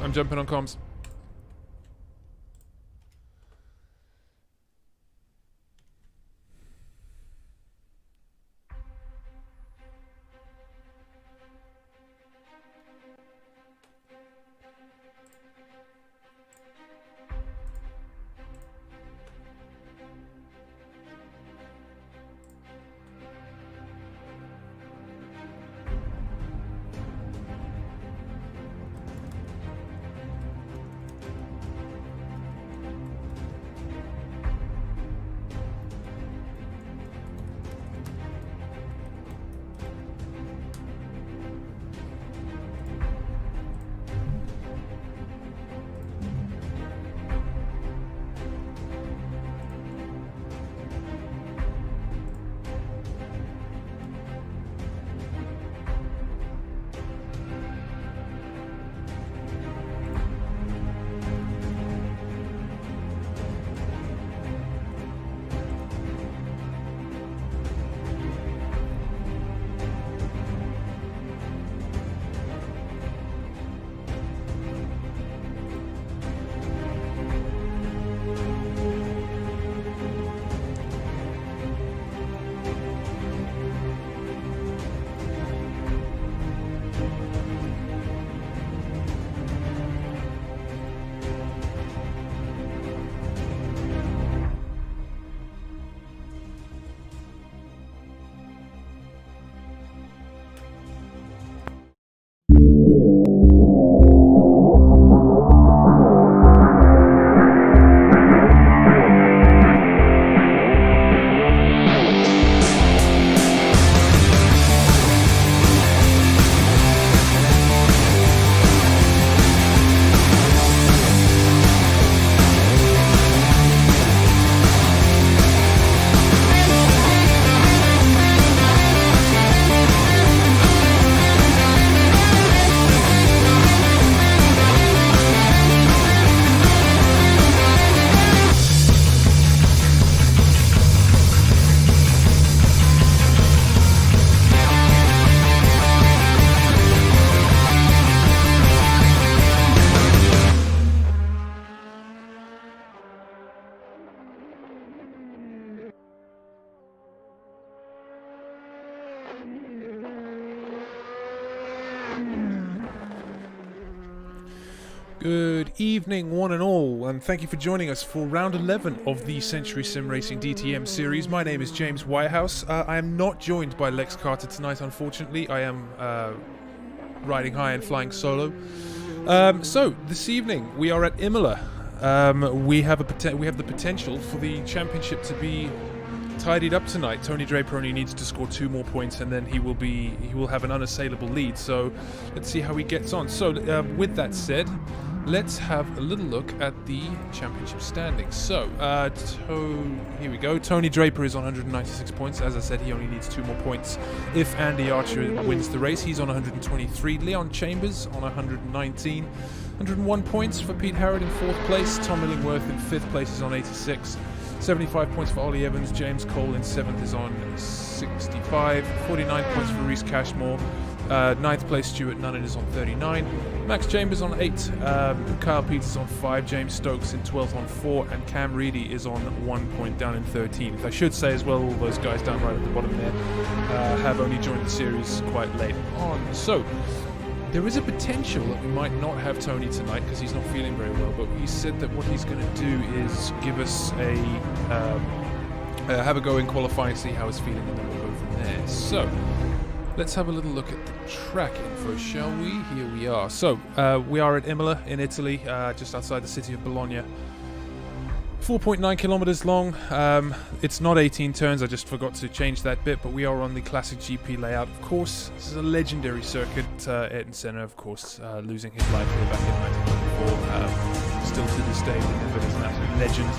I'm jumping on comms. Good evening, one and all, and thank you for joining us for round 11 of the Century Sim Racing DTM series. My name is James Whitehouse. I am not joined by Lex Carter tonight, unfortunately. I am riding high and flying solo. So this evening we are at Imola. We have the potential for the championship to be tidied up tonight. Tony Draper only needs to score 2 more points, and then he will have an unassailable lead. So let's see how he gets on. So with that said, let's have a little look at the championship standings. So here we go. Tony Draper is on 196 points. As I said, he only needs 2 more points if Andy Archer wins the race. He's on 123. Leon Chambers on 119. 101 points for Pete Harrod in 4th place. Tom Illingworth in 5th place is on 86. 75 points for Ollie Evans. James Cole in 7th is on 65. 49 points for Reese Cashmore. 9th place Stuart Nunnan is on 39. Max Chambers on 8. Kyle Peters on 5. James Stokes in 12th on 4. And Cam Reedy is on 1 point down in 13th. I should say as well, all those guys down right at the bottom there have only joined the series quite late on. So there is a potential that we might not have Tony tonight because he's not feeling very well, but he said that what he's going to do is give us have a go in qualifying, see how he's feeling, and then we'll go from there. So let's have a little look at the track info, shall we? Here we are. So we are at Imola in Italy, just outside the city of Bologna. 4.9 kilometers long. It's not 18 turns, I just forgot to change that bit, but we are on the classic GP layout, of course. This is a legendary circuit. Ayrton Senna, of course, losing his life here back in 1994. Still to this day remembered as an absolute legend.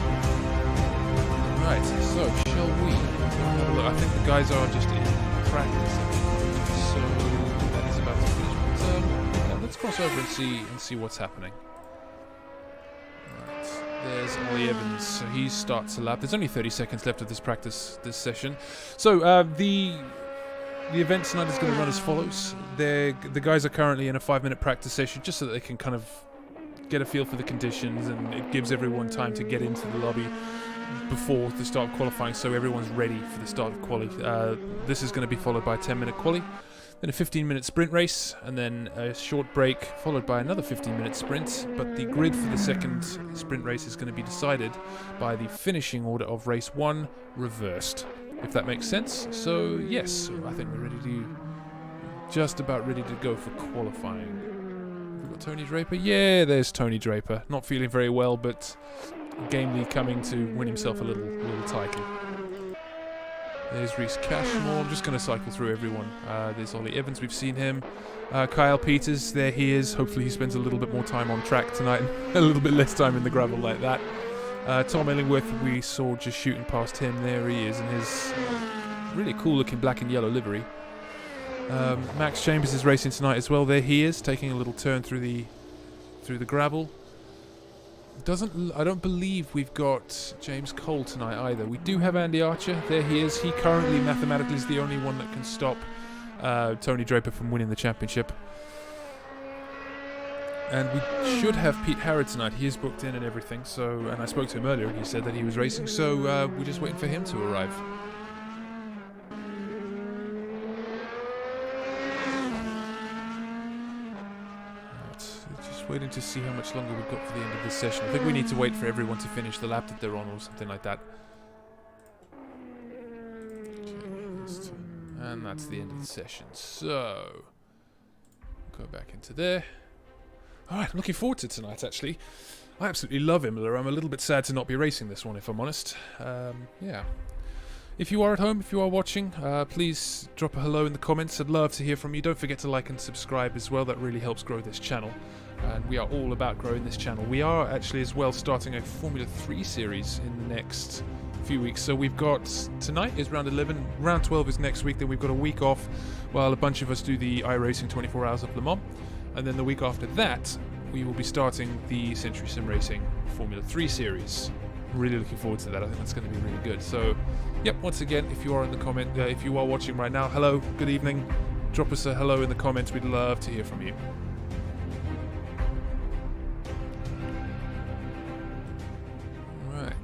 Right, so shall we have a look? I think the guys are just in practice, so that is about to finish. But let's cross over and see what's happening. There's Ollie Evans, so he starts a lap. There's only 30 seconds left of this session. So the event tonight is going to run as follows. The guys are currently in a 5-minute practice session just so that they can kind of get a feel for the conditions, and it gives everyone time to get into the lobby before the start of qualifying, so everyone's ready for the start of quali. This is going to be followed by a 10-minute quali, then a 15-minute sprint race, and then a short break followed by another 15-minute sprint. But the grid for the second sprint race is going to be decided by the finishing order of race 1 reversed, if that makes sense. So yes, I think we're just about ready to go for qualifying. Have we got Tony Draper? Yeah, there's Tony Draper. Not feeling very well, but game lead coming to win himself a little title. There's Reese Cashmore. I'm just going to cycle through everyone. There's Ollie Evans, we've seen him. Kyle Peters, there he is. Hopefully he spends a little bit more time on track tonight, a little bit less time in the gravel like that. Tom Illingworth, we saw just shooting past him. There he is in his really cool looking black and yellow livery. Max Chambers is racing tonight as well. There he is, taking a little turn through the gravel. I don't believe we've got James Cole tonight either. We do have Andy Archer. There he is. He currently mathematically is the only one that can stop Tony Draper from winning the championship. And we should have Pete Harrod tonight. He is booked in and everything. So, and I spoke to him earlier and he said that he was racing. So we're just waiting for him to arrive. Waiting to see how much longer we've got for the end of this session. I think we need to wait for everyone to finish the lap that they're on or something like that. And that's the end of the session. So, go back into there. Alright, I'm looking forward to tonight actually. I absolutely love Imola. I'm a little bit sad to not be racing this one if I'm honest. Yeah. If you are at home, if you are watching, please drop a hello in the comments. I'd love to hear from you. Don't forget to like and subscribe as well. That really helps grow this channel. And we are all about growing this channel. We are actually as well starting a Formula 3 series in the next few weeks. So we've got, tonight is round 11, round 12 is next week, then we've got a week off while a bunch of us do the iRacing 24 Hours of Le Mans. And then the week after that, we will be starting the Century Sim Racing Formula 3 series. Really looking forward to that. I think that's going to be really good. So, yep, once again, if you are in the comment, if you are watching right now, hello, good evening. Drop us a hello in the comments. We'd love to hear from you. Right.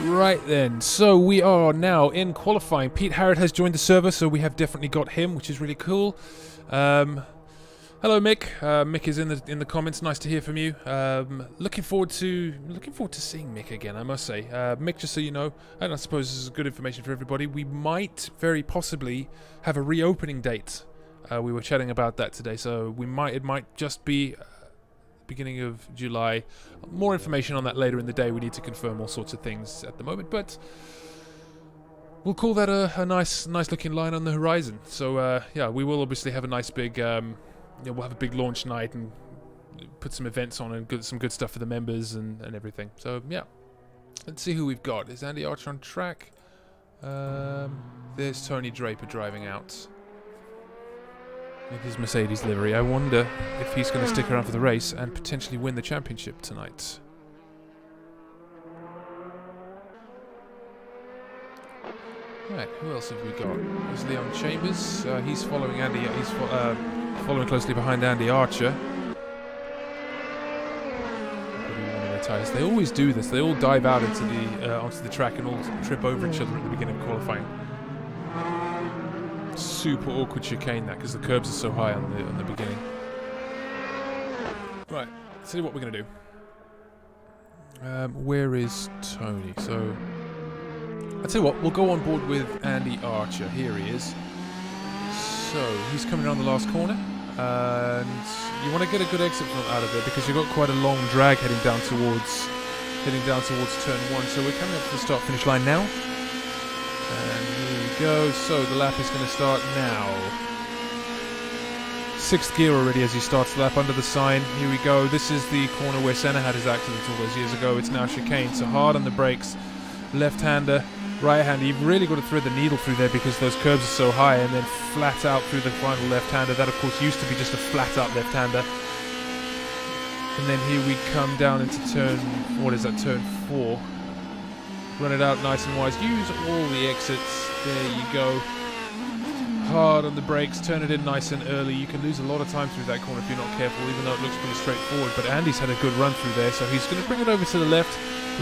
Right then, so we are now in qualifying. Pete Harrod has joined the server, so we have definitely got him, which is really cool. Hello, Mick. Mick is in the comments. Nice to hear from you. Looking forward to seeing Mick again, I must say. Mick, just so you know, and I suppose this is good information for everybody, we might very possibly have a reopening date. We were chatting about that today, so it might just be beginning of July. More information on that later in the day. We need to confirm all sorts of things at the moment, but we'll call that a nice looking line on the horizon. So yeah, we will obviously have a nice big we'll have a big launch night and put some events on and some good stuff for the members and everything. So yeah, let's see who we've got. Is Andy Archer on track? There's Tony Draper driving out in his Mercedes livery. I wonder if he's going to stick around for the race and potentially win the championship tonight. Right, who else have we got? There's Leon Chambers. He's following Andy. He's following closely behind Andy Archer. Tires. They always do this. They all dive out into the onto the track and all trip over each other at the beginning of qualifying. super awkward chicane that because the curbs are so high on the beginning. Right, let's see what we're gonna do. Where is Tony? So I'll tell you what, we'll go on board with Andy Archer. Here he is. So he's coming around the last corner, and you want to get a good exit out of it because you've got quite a long drag heading down towards turn 1. So we're coming up to the start-finish line now, and here we go. So the lap is going to start now. 6th gear already as he starts the lap under the sign. Here we go. This is the corner where Senna had his accident all those years ago. It's now chicane, so hard on the brakes. Left-hander, right-hander. You've really got to thread the needle through there because those curves are so high, and then flat out through the final left-hander. That, of course, used to be just a flat-out left-hander. And then here we come down into turn 4. Run it out nice and wise. Use all the exits. There you go. Hard on the brakes, turn it in nice and early. You can lose a lot of time through that corner if you're not careful, even though it looks pretty straightforward. But Andy's had a good run through there, so he's going to bring it over to the left.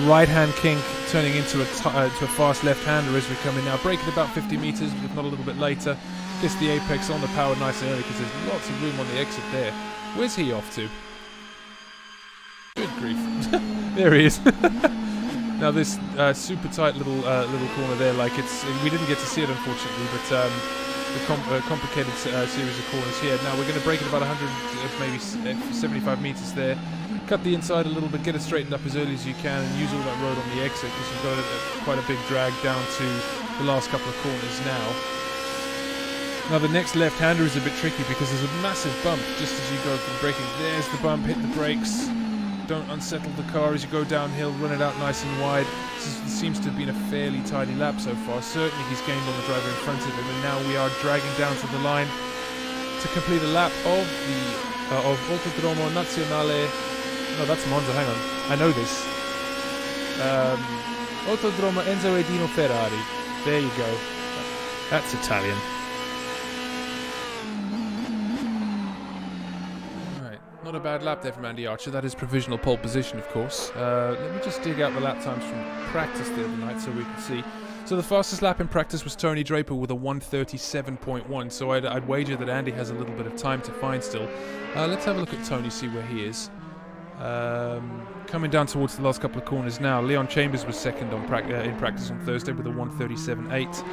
Right-hand kink turning into a fast left-hander as we come in now. Brake at about 50 metres, if not a little bit later. Gets the apex on the power nice and early because there's lots of room on the exit there. Where's he off to? Good grief. There he is. Now this super tight little corner there, like we didn't get to see it unfortunately, but the complicated series of corners here. Now we're going to brake at about 100, maybe 75 metres there. Cut the inside a little bit, get it straightened up as early as you can, and use all that road on the exit because you've got quite a big drag down to the last couple of corners now. Now the next left-hander is a bit tricky because there's a massive bump just as you go from braking. There's the bump, hit the brakes. Don't unsettle the car as you go downhill, run it out nice and wide. This seems to have been a fairly tidy lap so far. Certainly he's gained on the driver in front of him, and now we are dragging down to the line to complete a lap of the Autodromo Nazionale. No, that's Monza, hang on. I know this. Autodromo Enzo Edino Ferrari. There you go. That's Italian. Not a bad lap there from Andy Archer. That is provisional pole position, of course. Let me just dig out the lap times from practice the other night so we can see. So the fastest lap in practice was Tony Draper with a 1:37.1. So I'd wager that Andy has a little bit of time to find still. Let's have a look at Tony, see where he is. Coming down towards the last couple of corners now. Leon Chambers was second in practice on Thursday with a 1:37.8.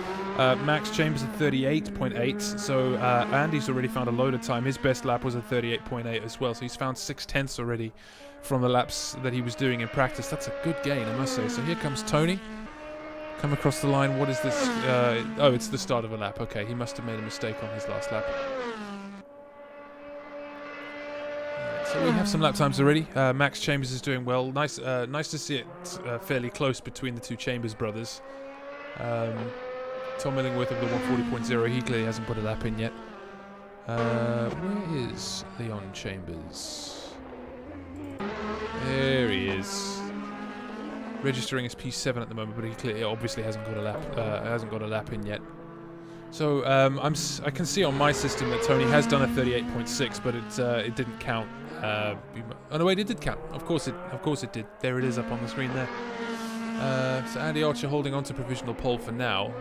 Max Chambers at 38.8. So Andy's already found a load of time. His best lap was a 38.8 as well. So he's found 6/10 already from the laps that he was doing in practice. That's a good gain, I must say. So here comes Tony. Come across the line. What is this? Oh, it's the start of a lap. Okay, he must have made a mistake on his last lap. So we have some lap times already. Max Chambers is doing well. Nice to see it fairly close between the two Chambers brothers. Tom Illingworth of the 140.0, he clearly hasn't put a lap in yet. Where is Leon Chambers? There he is. Registering as P7 at the moment, but he clearly obviously hasn't got a lap in yet. So I can see on my system that Tony has done a 38.6, but it didn't count. Oh no, wait, it did count. Of course it did. There it is up on the screen there. So Andy Archer holding on to provisional pole for now.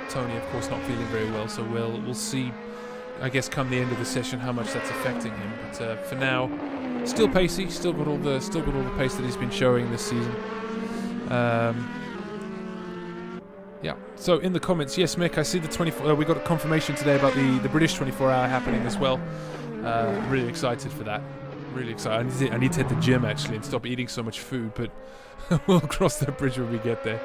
Tony, of course, not feeling very well, so we'll see. I guess come the end of the session how much that's affecting him. But for now, still pacey. Still got all the pace that he's been showing this season. Yeah. So in the comments, yes, Mick, I see the 24. We got a confirmation today about the British 24-hour happening as well. Really excited for that. Really excited. I need to hit the gym actually and stop eating so much food, but we'll cross that bridge when we get there.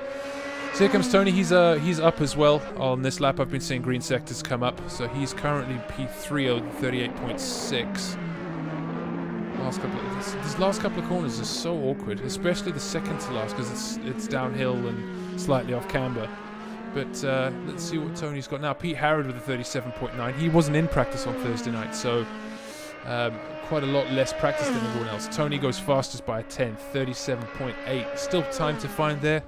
So here comes Tony. He's up as well on this lap. I've been seeing green sectors come up, so he's currently P3 on 38.6. These last couple of corners are so awkward, especially the second to last because it's downhill and slightly off camber. But let's see what Tony's got now. Pete Harrod with a 37.9. He wasn't in practice on Thursday night, so quite a lot less practice than everyone else. Tony goes fastest by a 10, 37.8. Still time to find there.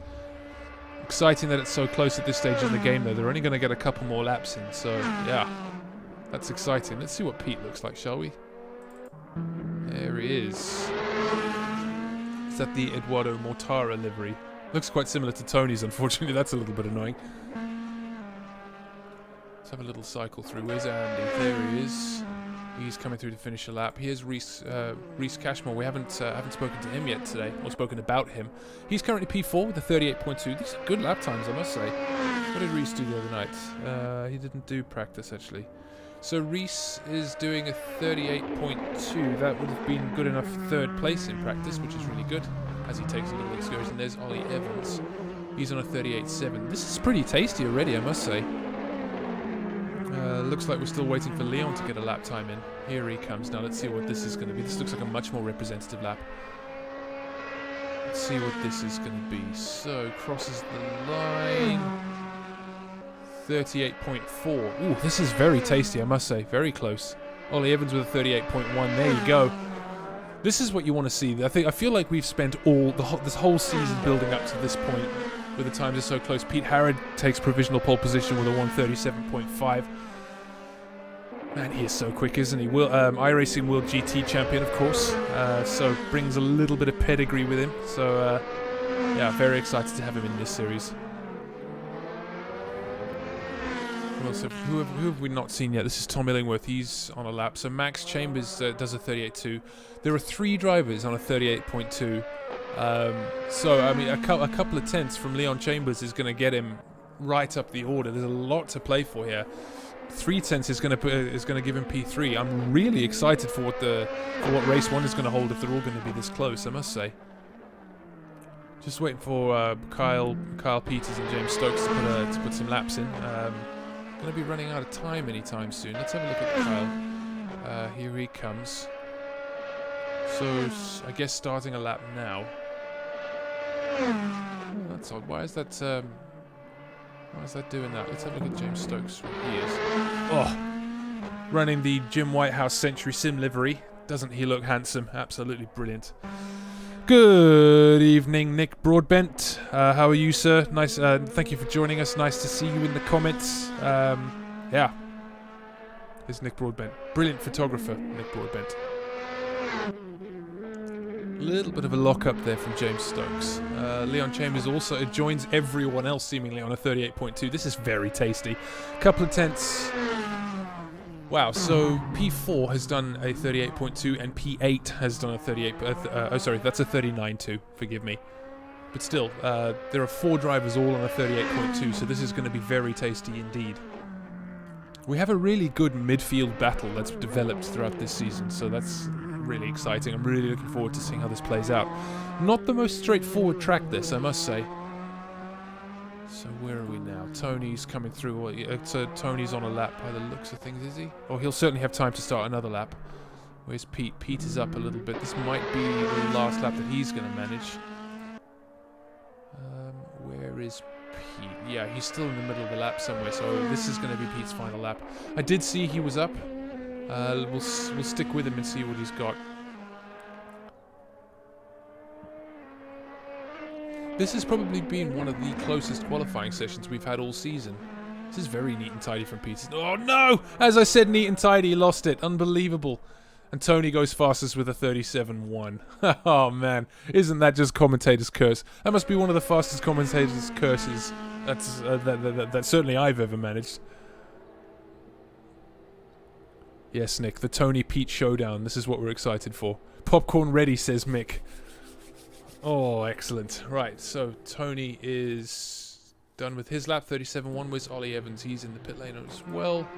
Exciting that it's so close at this stage in the game, though. They're only going to get a couple more laps in, so yeah, that's exciting. Let's see what Pete looks like, shall we? There he is. Is that the Eduardo Mortara livery? Looks quite similar to Tony's, unfortunately. That's a little bit annoying. Let's have a little cycle through. Where's Andy? There he is. He's coming through to finish a lap. Here's Reese Cashmore. We haven't spoken to him yet today, or spoken about him. He's currently P4 with a 38.2. These are good lap times, I must say. What did Reese do the other night? He didn't do practice, actually. So Reese is doing a 38.2. That would have been good enough for third place in practice, which is really good, as he takes a little excursion. There's Ollie Evans. He's on a 38.7. This is pretty tasty already, I must say. Looks like we're still waiting for Leon to get a lap time in. Here he comes now. Let's see what this is going to be. This looks like a much more representative lap. Let's see what this is going to be. So, crosses the line. 38.4. Ooh, this is very tasty, I must say. Very close. Ollie Evans with a 38.1. There you go. This is what you want to see. I feel like we've spent this whole season building up to this point, where the times are so close. Pete Harrod takes provisional pole position with a 1:37.5. Man, he is so quick, isn't he? iRacing World GT champion, of course. So brings a little bit of pedigree with him. So yeah, very excited to have him in this series. Who have we not seen yet? This is Tom Illingworth. He's on a lap. So Max Chambers does a 38.2. There are 3 drivers on a 38.2. So I mean, a couple of tenths from Leon Chambers is going to get him right up the order. There's a lot to play for here. 3 tenths is going to give him P3. I'm really excited for what race 1 is going to hold if they're all going to be this close, I must say. Just waiting for Kyle Peters and James Stokes to put some laps in. Going to be running out of time anytime soon. Let's have a look at Kyle. Here he comes. So I guess starting a lap now. Oh, that's odd. Why is that doing that? Let's have a look at James Stokes. He is. Oh, running the Jim Whitehouse Century Sim livery. Doesn't he look handsome? Absolutely brilliant. Good evening, Nick Broadbent. How are you, sir? Nice. Thank you for joining us. Nice to see you in the comments. Yeah. Here's Nick Broadbent. Brilliant photographer, Nick Broadbent. Little bit of a lock-up there from James Stokes. Leon Chambers also joins everyone else seemingly on a 38.2. This is very tasty. Couple of tenths. Wow, so P4 has done a 38.2 and P8 has done a 38... oh, sorry, that's a 39.2. Forgive me. But still, there are 4 drivers all on a 38.2, so this is going to be very tasty indeed. We have a really good midfield battle that's developed throughout this season, so that's really exciting. I'm really looking forward to seeing how this plays out. Not the most straightforward track, this, I must say. So where are we now? Tony's coming through. So Tony's on a lap by the looks of things, is he? Or he'll certainly have time to start another lap. Where's Pete? Pete is up a little bit. This might be the last lap that he's going to manage. Where is Pete? Yeah, he's still in the middle of the lap somewhere, so this is going to be Pete's final lap. I did see he was up. We'll stick with him and see what he's got. This has probably been one of the closest qualifying sessions we've had all season. This is very neat and tidy from Peter. Oh no! As I said, neat and tidy, he lost it. Unbelievable. And Tony goes fastest with a 37.1. Oh man, isn't that just commentator's curse? That must be one of the fastest commentator's curses that certainly I've ever managed. Yes, Nick, the Tony-Pete showdown. This is what we're excited for. Popcorn ready, says Mick. Oh, excellent. Right, so Tony is done with his lap. 37.1 was Ollie Evans. He's in the pit lane as well.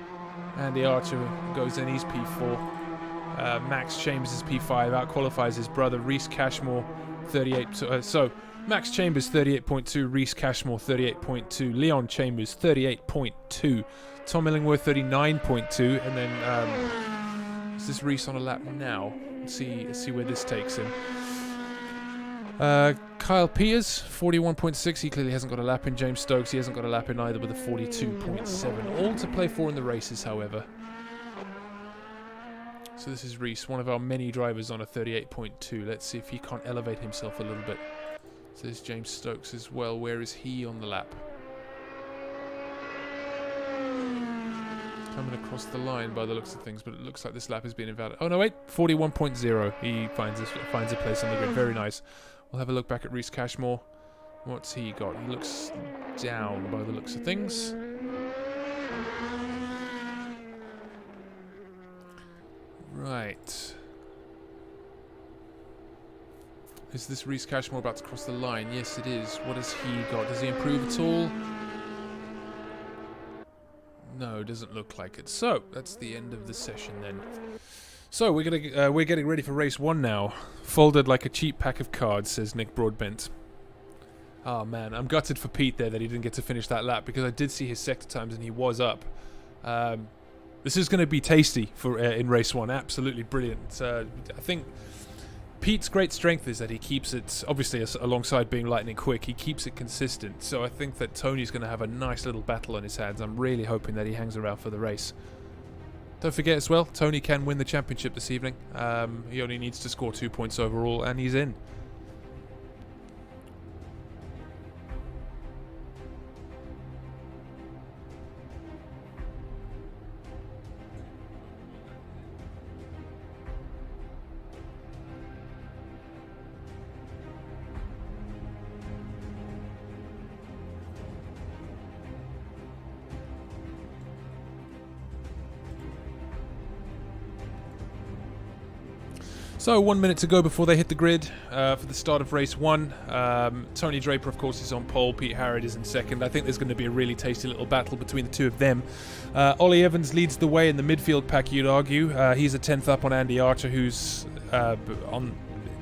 Andy Archer goes in. He's P4. Max Chambers is P5. Out-qualifies his brother, Reese Cashmore, 38. So, Max Chambers, 38.2. Reese Cashmore, 38.2. Leon Chambers, 38.2. Tom Illingworth, 39.2. And then, is this Reese on a lap now? Let's see where this takes him. Kyle Peters, 41.6. He clearly hasn't got a lap in. James Stokes, he hasn't got a lap in either with a 42.7. All to play for in the races, however. So this is Reese, one of our many drivers on a 38.2. Let's see if he can't elevate himself a little bit. So there's James Stokes as well. Where is he on the lap? Coming across the line by the looks of things, but it looks like this lap has been invalid. Oh no, wait, 41.0. He finds a place on the grid. Very nice. We'll have a look back at Reese Cashmore. What's he got? He looks down by the looks of things. Is this Reese Cashmore about to cross the line? Yes, it is. What has he got? Does he improve at all? No, doesn't look like it. So, that's the end of the session then. So, we're getting ready for race 1 now. Folded like a cheap pack of cards, says Nick Broadbent. Oh man, I'm gutted for Pete there that he didn't get to finish that lap, because I did see his sector times and he was up. This is going to be tasty for in race 1. Absolutely brilliant. I think Pete's great strength is that he keeps it, obviously alongside being lightning quick, he keeps it consistent. So I think that Tony's going to have a nice little battle on his hands. I'm really hoping that he hangs around for the race. Don't forget as well, Tony can win the championship this evening. He only needs to score 2 points overall and he's in. So 1 minute to go before they hit the grid for the start of race 1. Tony Draper, of course, is on pole. Pete Harrod is in second. I think there's going to be a really tasty little battle between the two of them. Ollie Evans leads the way in the midfield pack, you'd argue. He's a 10th up on Andy Archer, who's on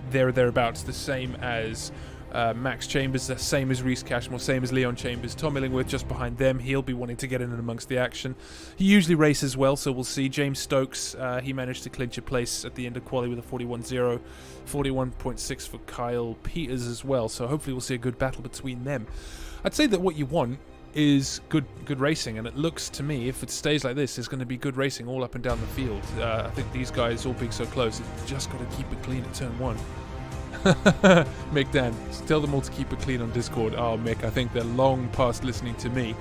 there or thereabouts, the same as Max Chambers, the same as Reese Cashmore, same as Leon Chambers. Tom Illingworth just behind them. He'll be wanting to get in and amongst the action. He usually races well, so we'll see. James Stokes, he managed to clinch a place at the end of quali with a 41.0, 41.6 for Kyle Peters as well, so hopefully we'll see a good battle between them. I'd say that what you want is good racing, and it looks to me, if it stays like this, there's going to be good racing all up and down the field. I think these guys all being so close, they've just got to keep it clean at turn 1. Mick Dan, tell them all to keep it clean on Discord. Oh, Mick, I think they're long past listening to me.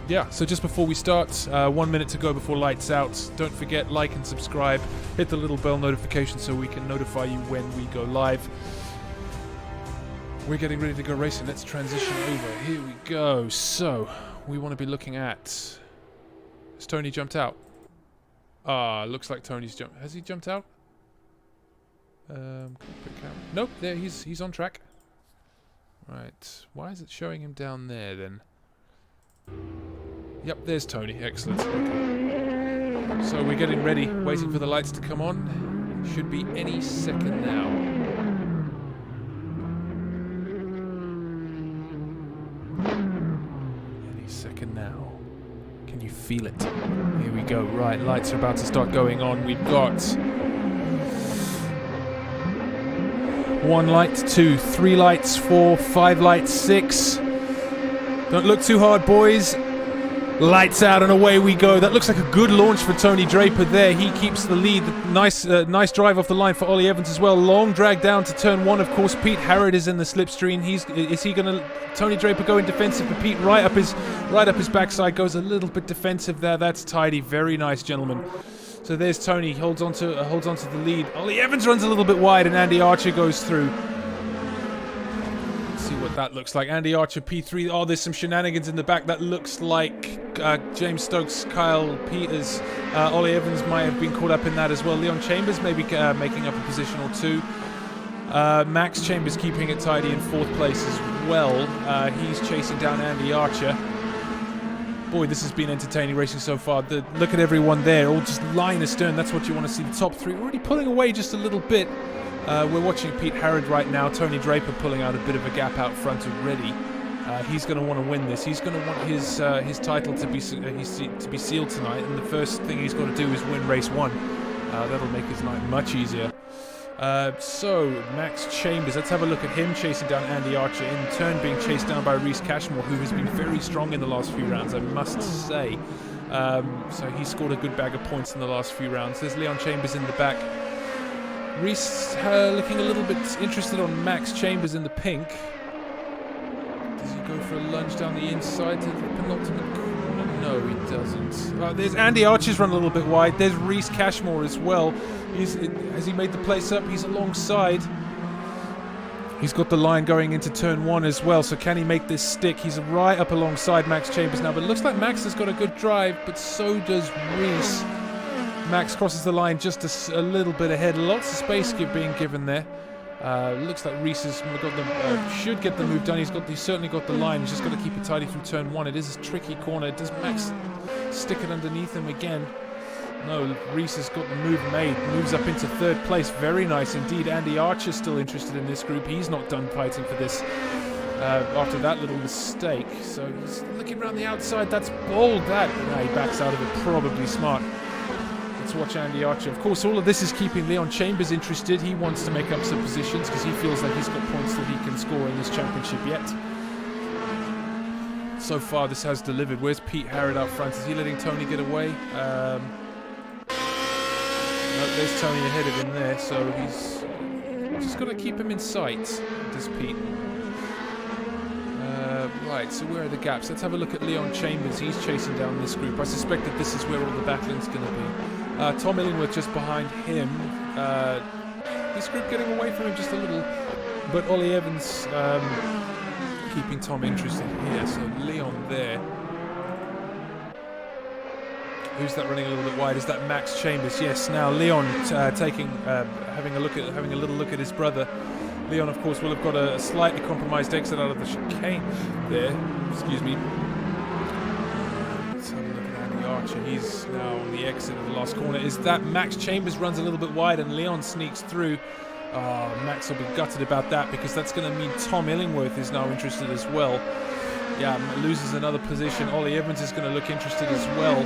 Yeah, so just before we start, 1 minute to go before lights out. Don't forget, like and subscribe. Hit the little bell notification so we can notify you when we go live. We're getting ready to go racing. Let's transition over. Here we go. So, we want to be looking at... Has Tony jumped out? Looks like Tony's jumped. Has he jumped out? Nope, there he's on track. Right, why is it showing him down there then? Yep, there's Tony. Excellent. Okay. So we're getting ready, waiting for the lights to come on. Should be any second now. Any second now. Can you feel it? Here we go. Right, lights are about to start going on. We've got 1 light, 2, 3 lights, 4, 5 lights, 6. Don't look too hard, boys. Lights out and away we go. That looks like a good launch for Tony Draper there. He keeps the lead. Nice drive off the line for Ollie Evans as well. Long drag down to turn 1. Of course, Pete Harrod is in the slipstream. Is he going to... Tony Draper going defensive for Pete. Right up his backside. Goes a little bit defensive there. That's tidy. Very nice, gentlemen. So there's Tony, holds on to the lead. Ollie Evans runs a little bit wide and Andy Archer goes through. Let's see what that looks like. Andy Archer, P3. Oh, there's some shenanigans in the back. That looks like James Stokes, Kyle Peters. Ollie Evans might have been caught up in that as well. Leon Chambers maybe making up a position or 2. Max Chambers keeping it tidy in 4th place as well. He's chasing down Andy Archer. Boy, this has been entertaining racing so far. Look at everyone there, all just line astern. That's what you want to see. The top 3 already pulling away just a little bit. We're watching Pete Harrod right now. Tony Draper pulling out a bit of a gap out front already. He's going to want to win this. He's going to want his title to be sealed tonight. And the first thing he's got to do is win race 1. That'll make his night much easier. So, Max Chambers, let's have a look at him chasing down Andy Archer, in turn being chased down by Reese Cashmore, who has been very strong in the last few rounds, I must say. So he scored a good bag of points in the last few rounds. There's Leon Chambers in the back. Reese looking a little bit interested on Max Chambers in the pink. Does he go for a lunge down the inside to the penultimate corner? No, he doesn't. There's Andy Archer's run a little bit wide. There's Reese Cashmore as well. Has he made the place up? He's alongside. He's got the line going into turn 1 as well, so can he make this stick? He's right up alongside Max Chambers now, but it looks like Max has got a good drive, but so does Reese. Max crosses the line just a little bit ahead. Lots of space being given there. Looks like Reese has got the, should get the move done. He's certainly got the line. He's just got to keep it tidy through turn 1. It is a tricky corner. Does Max stick it underneath him again? No, Reese has got the move made. Moves up into 3rd place. Very nice indeed. Andy Archer's still interested in this group. He's not done fighting for this after that little mistake. So he's looking around the outside. That's bold, that. But now he backs out of it. Probably smart. Let's watch Andy Archer. Of course, all of this is keeping Leon Chambers interested. He wants to make up some positions because he feels like he's got points that he can score in this championship yet. So far, this has delivered. Where's Pete Harrod out front? Is he letting Tony get away? No, there's Tony ahead of him there, so he's just got to keep him in sight, does Pete. Right, so where are the gaps? Let's have a look at Leon Chambers. He's chasing down this group. I suspect that this is where all the battling's going to be. Tom Illingworth just behind him. This group getting away from him just a little. But Ollie Evans keeping Tom interested here. So Leon there. Who's that running a little bit wide? Is that Max Chambers? Yes. Now Leon having a little look at his brother. Leon, of course, will have got a slightly compromised exit out of the chicane there. Excuse me. Let's have a look at Andy Archer. He's now on the exit of the last corner. Is that Max Chambers runs a little bit wide and Leon sneaks through? Max will be gutted about that because that's going to mean Tom Illingworth is now interested as well. Yeah, loses another position. Ollie Evans is going to look interested as well.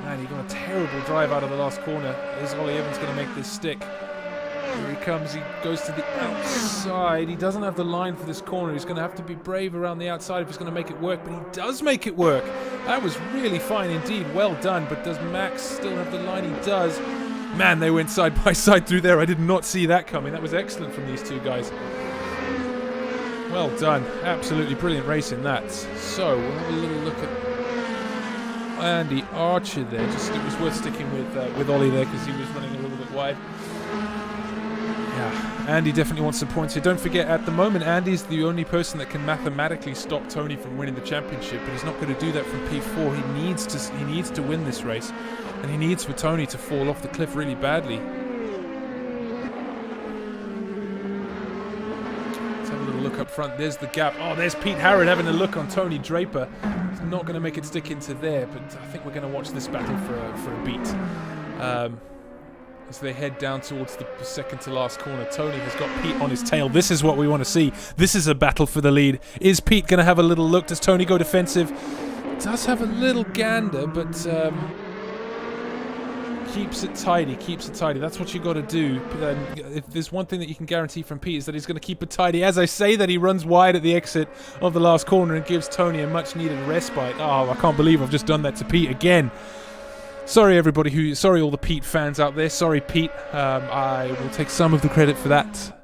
Man, he got a terrible drive out of the last corner. Is Ollie Evans going to make this stick? Here he comes. He goes to the outside. He doesn't have the line for this corner. He's going to have to be brave around the outside if he's going to make it work. But he does make it work. That was really fine indeed. Well done. But does Max still have the line? He does. Man, they went side by side through there. I did not see that coming. That was excellent from these two guys. Well done. Absolutely brilliant race in that. So, we'll have a little look at Andy Archer there. Just it was worth sticking with Ollie there because he was running a little bit wide. Yeah, Andy definitely wants some points here. Don't forget, at the moment, Andy's the only person that can mathematically stop Tony from winning the championship, but he's not going to do that from P4. He needs to win this race, and he needs for Tony to fall off the cliff really badly. Let's have a little look up front. There's the gap. Oh, there's Pete Harrod having a look on Tony Draper. He's not going to make it stick into there, but I think we're going to watch this battle for a beat. As they head down towards the second to last corner, Tony has got Pete on his tail. This is what we want to see. This is a battle for the lead. Is Pete going to have a little look? Does Tony go defensive? Does have a little gander, but keeps it tidy. That's what you got to do. But, if there's one thing that you can guarantee from Pete is that he's going to keep it tidy. As I say that, he runs wide at the exit of the last corner and gives Tony a much-needed respite. Oh, I can't believe I've just done that to Pete again. Sorry, everybody sorry, all the Pete fans out there. Sorry, Pete. I will take some of the credit for that.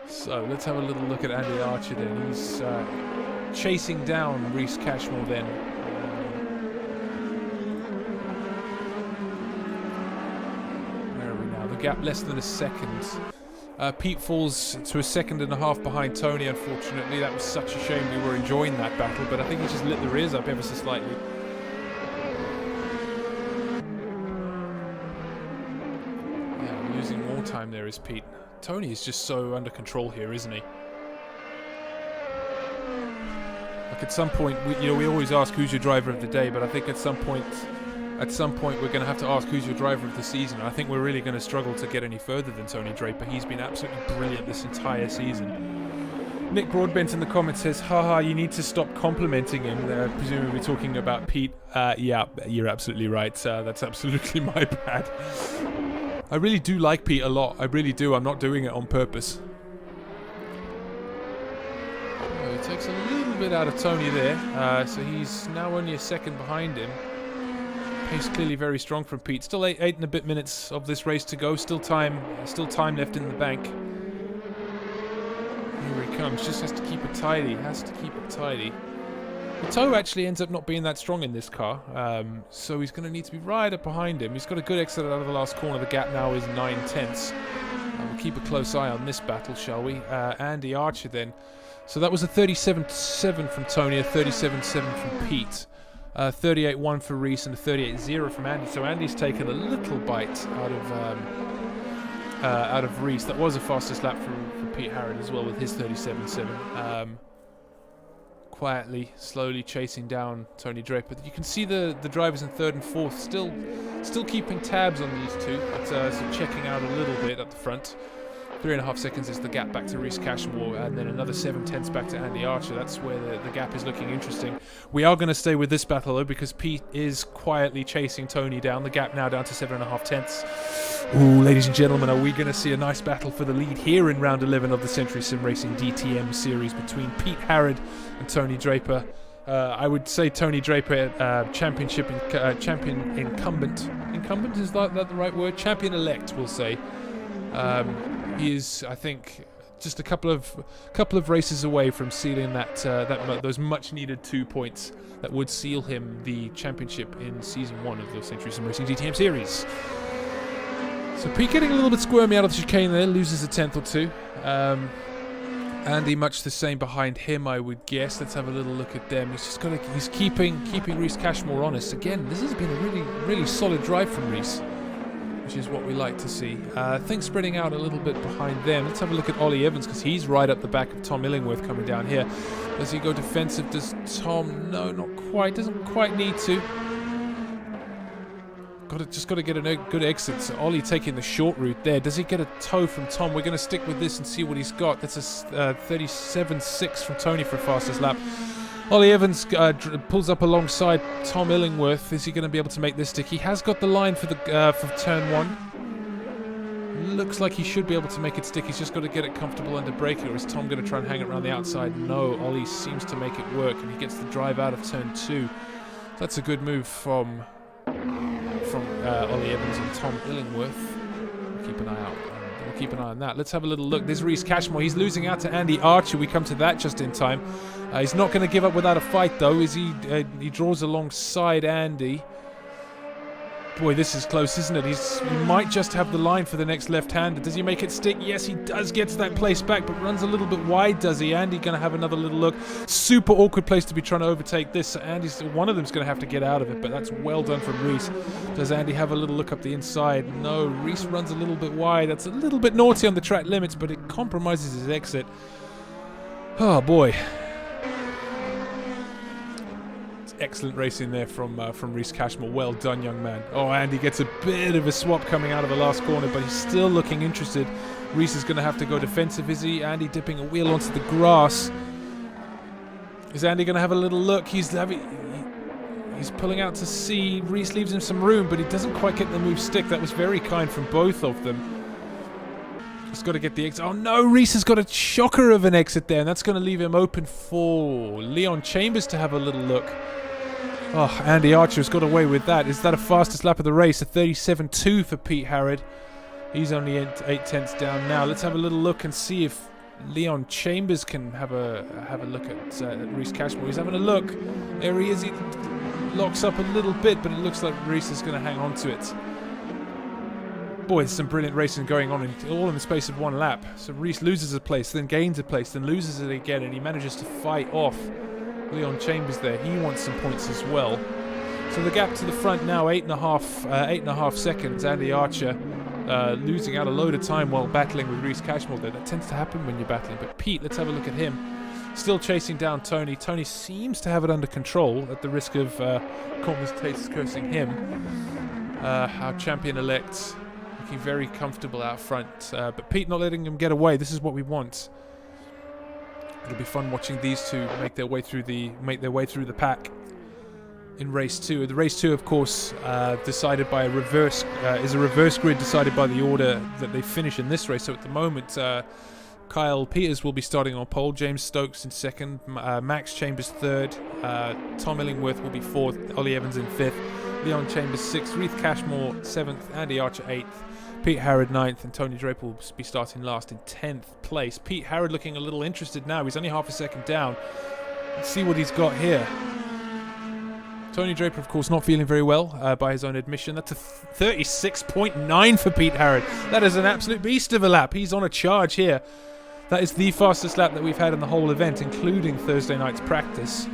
So let's have a little look at Andy Archer then. He's chasing down Reese Cashmore then. Where are we now? The gap less than a second. Pete falls to a second and a half behind Tony, unfortunately. That was such a shame. We were enjoying that battle, but I think he just lit the rears up ever so slightly. Losing more time there is Pete. Tony is just so under control here, isn't he? Like at some point, we always ask who's your driver of the day, but I think at some point we're going to have to ask who's your driver of the season. I think we're really going to struggle to get any further than Tony Draper. He's been absolutely brilliant this entire season. Nick Broadbent in the comments says, haha, you need to stop complimenting him. They're presumably talking about Pete. Yeah, you're absolutely right. That's absolutely my bad. I really do like Pete a lot. I really do. I'm not doing it on purpose. He takes a little bit out of Tony there. So he's now only a second behind him. Pace clearly very strong from Pete. Still eight and a bit minutes of this race to go. Still time left in the bank. Here he comes. Just has to keep it tidy. The toe actually ends up not being that strong in this car, so he's going to need to be right up behind him. He's got a good exit out of the last corner. The gap now is 9/10. We'll keep a close eye on this battle, shall we? Andy Archer then. So that was a 37.7 from Tony, a 37.7 from Pete, 38.1 for Reese, and a 38.0 from Andy. So Andy's taken a little bite out of Reese. That was the fastest lap for Pete Harrod as well with his 37.7. Quietly, slowly chasing down Tony Draper. You can see the drivers in third and fourth still keeping tabs on these two, but sort of checking out a little bit at the front. 3.5 seconds is the gap back to Reese Cashmore, and then another 7/10 back to Andy Archer. That's where the gap is looking interesting. We are going to stay with this battle though, because Pete is quietly chasing Tony down. The gap now down to 7.5 tenths. Ooh, ladies and gentlemen, are we going to see a nice battle for the lead here in round 11 of the Century Sim Racing DTM series between Pete Harrod and Tony Draper? I would say Tony Draper, champion incumbent. Incumbent, is that the right word? Champion-elect, we'll say. He is, I think, just a couple of races away from sealing those much-needed 2 points that would seal him the championship in Season 1 of the Century Sim Racing DTM Series. So Pete getting a little bit squirmy out of the chicane there, loses a tenth or two. Andy much the same behind him, I would guess. Let's have a little look at them. He's keeping Reese Cashmore honest. Again, this has been a really solid drive from Reese, which is what we like to see. Things spreading out a little bit behind them. Let's have a look at Ollie Evans, because he's right up the back of Tom Illingworth coming down here. Does he go defensive? Does Tom? No, not quite. Doesn't quite need to. Just got to get a good exit. So Ollie taking the short route there. Does he get a tow from Tom? We're going to stick with this and see what he's got. That's a 37.6 from Tony for fastest lap. Ollie Evans pulls up alongside Tom Illingworth. Is he going to be able to make this stick? He has got the line for turn 1. Looks like he should be able to make it stick. He's just got to get it comfortable under braking, or is Tom going to try and hang it around the outside? No, Ollie seems to make it work, and he gets the drive out of turn 2. That's a good move from Ollie Evans and Tom Illingworth. We'll keep an eye out. We'll keep an eye on that. Let's have a little look. There's Reese Cashmore. He's losing out to Andy Archer. We come to that just in time. He's not going to give up without a fight, though. He draws alongside Andy. Boy, this is close, isn't it? He might just have the line for the next left-hander. Does he make it stick? Yes, he does. Gets that place back, but runs a little bit wide, does he? Andy going to have another little look. Super awkward place to be trying to overtake this. So one of them's going to have to get out of it, but that's well done from Reese. Does Andy have a little look up the inside? No, Reese runs a little bit wide. That's a little bit naughty on the track limits, but it compromises his exit. Oh, boy. Excellent racing there from Reese Cashmore. Well done, young man. Oh, Andy gets a bit of a swap coming out of the last corner, but he's still looking interested. Reese is going to have to go defensive, is he? Andy dipping a wheel onto the grass. Is Andy going to have a little look? He's pulling out to sea. Reese leaves him some room, but he doesn't quite get the move stick. That was very kind from both of them. Just got to get the exit. Oh no, Reese has got a shocker of an exit there, and that's going to leave him open for Leon Chambers to have a little look. Oh, Andy Archer has got away with that. Is that a fastest lap of the race? A 37.2 for Pete Harrod. He's only 8 tenths down now. Let's have a little look and see if Leon Chambers can have a look at Reese Cashmore. He's having a look. There he is. He locks up a little bit, but it looks like Reese is going to hang on to it. Boy, there's some brilliant racing going on all in the space of one lap. So Reese loses a place, then gains a place, then loses it again, and he manages to fight off Leon Chambers there. He wants some points as well. So the gap to the front now, 8.5 seconds. Andy Archer losing out a load of time while battling with Reese Cashmore there. That tends to happen when you're battling. But Pete, let's have a look at him. Still chasing down Tony. Tony seems to have it under control at the risk of commentators cursing him. Our champion-elect looking very comfortable out front. But Pete not letting him get away. This is what we want. It'll be fun watching these two make their way through the pack in race 2. The race 2, of course, decided by a reverse grid decided by the order that they finish in this race. So at the moment, Kyle Peters will be starting on pole, James Stokes in second, Max Chambers third, Tom Illingworth will be fourth, Ollie Evans in fifth, Leon Chambers sixth, Reese Cashmore seventh, Andy Archer eighth, Pete Harrod 9th, and Tony Draper will be starting last in 10th place. Pete Harrod looking a little interested now. He's only half a second down. Let's see what he's got here. Tony Draper, of course, not feeling very well by his own admission. That's a 36.9 for Pete Harrod. That is an absolute beast of a lap. He's on a charge here. That is the fastest lap that we've had in the whole event, including Thursday night's practice.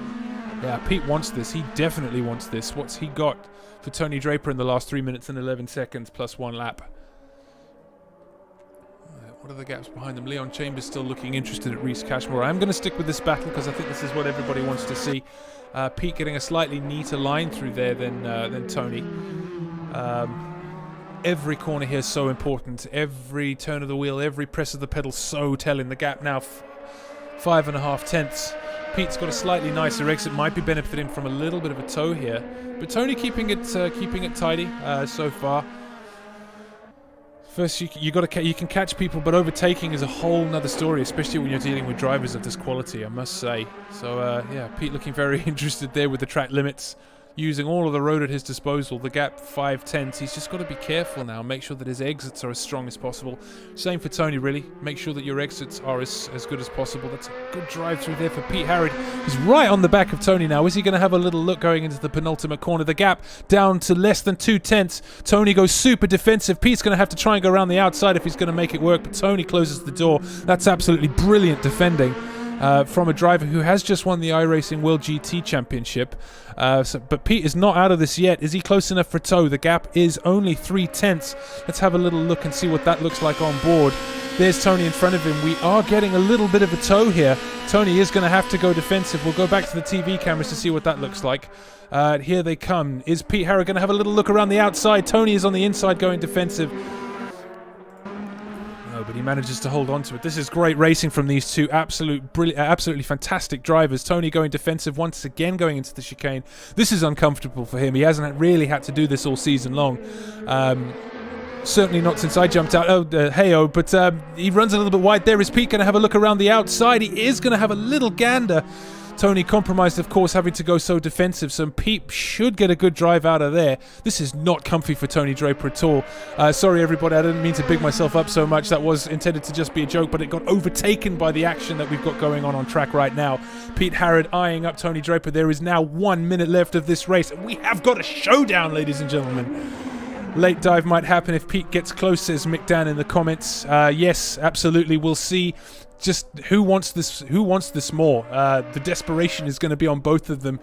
Yeah, Pete wants this. He definitely wants this. What's he got for Tony Draper in the last 3 minutes and 11 seconds plus one lap? What are the gaps behind them? Leon Chambers still looking interested at Reese Cashmore. I'm going to stick with this battle because I think this is what everybody wants to see. Pete getting a slightly neater line through there than Tony. Every corner here is so important. Every turn of the wheel, every press of the pedal, so telling. The gap now 5.5 tenths. Pete's got a slightly nicer exit. Might be benefiting from a little bit of a toe here, but Tony keeping it tidy so far. First, you can catch people, but overtaking is a whole nother story, especially when you're dealing with drivers of this quality, I must say. So, yeah, Pete looking very interested there with the track limits, using all of the road at his disposal. The gap 5 tenths. He's just got to be careful now, make sure that his exits are as strong as possible. Same for Tony, really. Make sure that your exits are as good as possible. That's a good drive through there for Pete Harrod. He's right on the back of Tony now. Is he going to have a little look going into the penultimate corner? The gap down to less than 2 tenths. Tony goes super defensive. Pete's going to have to try and go around the outside if he's going to make it work, but Tony closes the door. That's absolutely brilliant defending. From a driver who has just won the iRacing World GT Championship. But Pete is not out of this yet. Is he close enough for toe? The gap is only 3 tenths. Let's have a little look and see what that looks like on board. There's Tony in front of him. We are getting a little bit of a toe here. Tony is going to have to go defensive. We'll go back to the TV cameras to see what that looks like. Here they come. Is Pete Harrod going to have a little look around the outside? Tony is on the inside going defensive. But he manages to hold on to it. This is great racing from these two absolutely fantastic drivers. Tony going defensive once again going into the chicane. This is uncomfortable for him. He hasn't really had to do this all season long. Certainly not since I jumped out. But he runs a little bit wide there. Is Pete going to have a look around the outside? He is going to have a little gander. Tony compromised, of course, having to go so defensive, so Pete should get a good drive out of there. This is not comfy for Tony Draper at all. Sorry, everybody, I didn't mean to big myself up so much. That was intended to just be a joke, but it got overtaken by the action that we've got going on track right now. Pete Harrod eyeing up Tony Draper. There is now 1 minute left of this race, and we have got a showdown, ladies and gentlemen. Late dive might happen if Pete gets close, says Mick Dan in the comments. Yes, absolutely. We'll see. Just who wants this more? The desperation is going to be on both of them.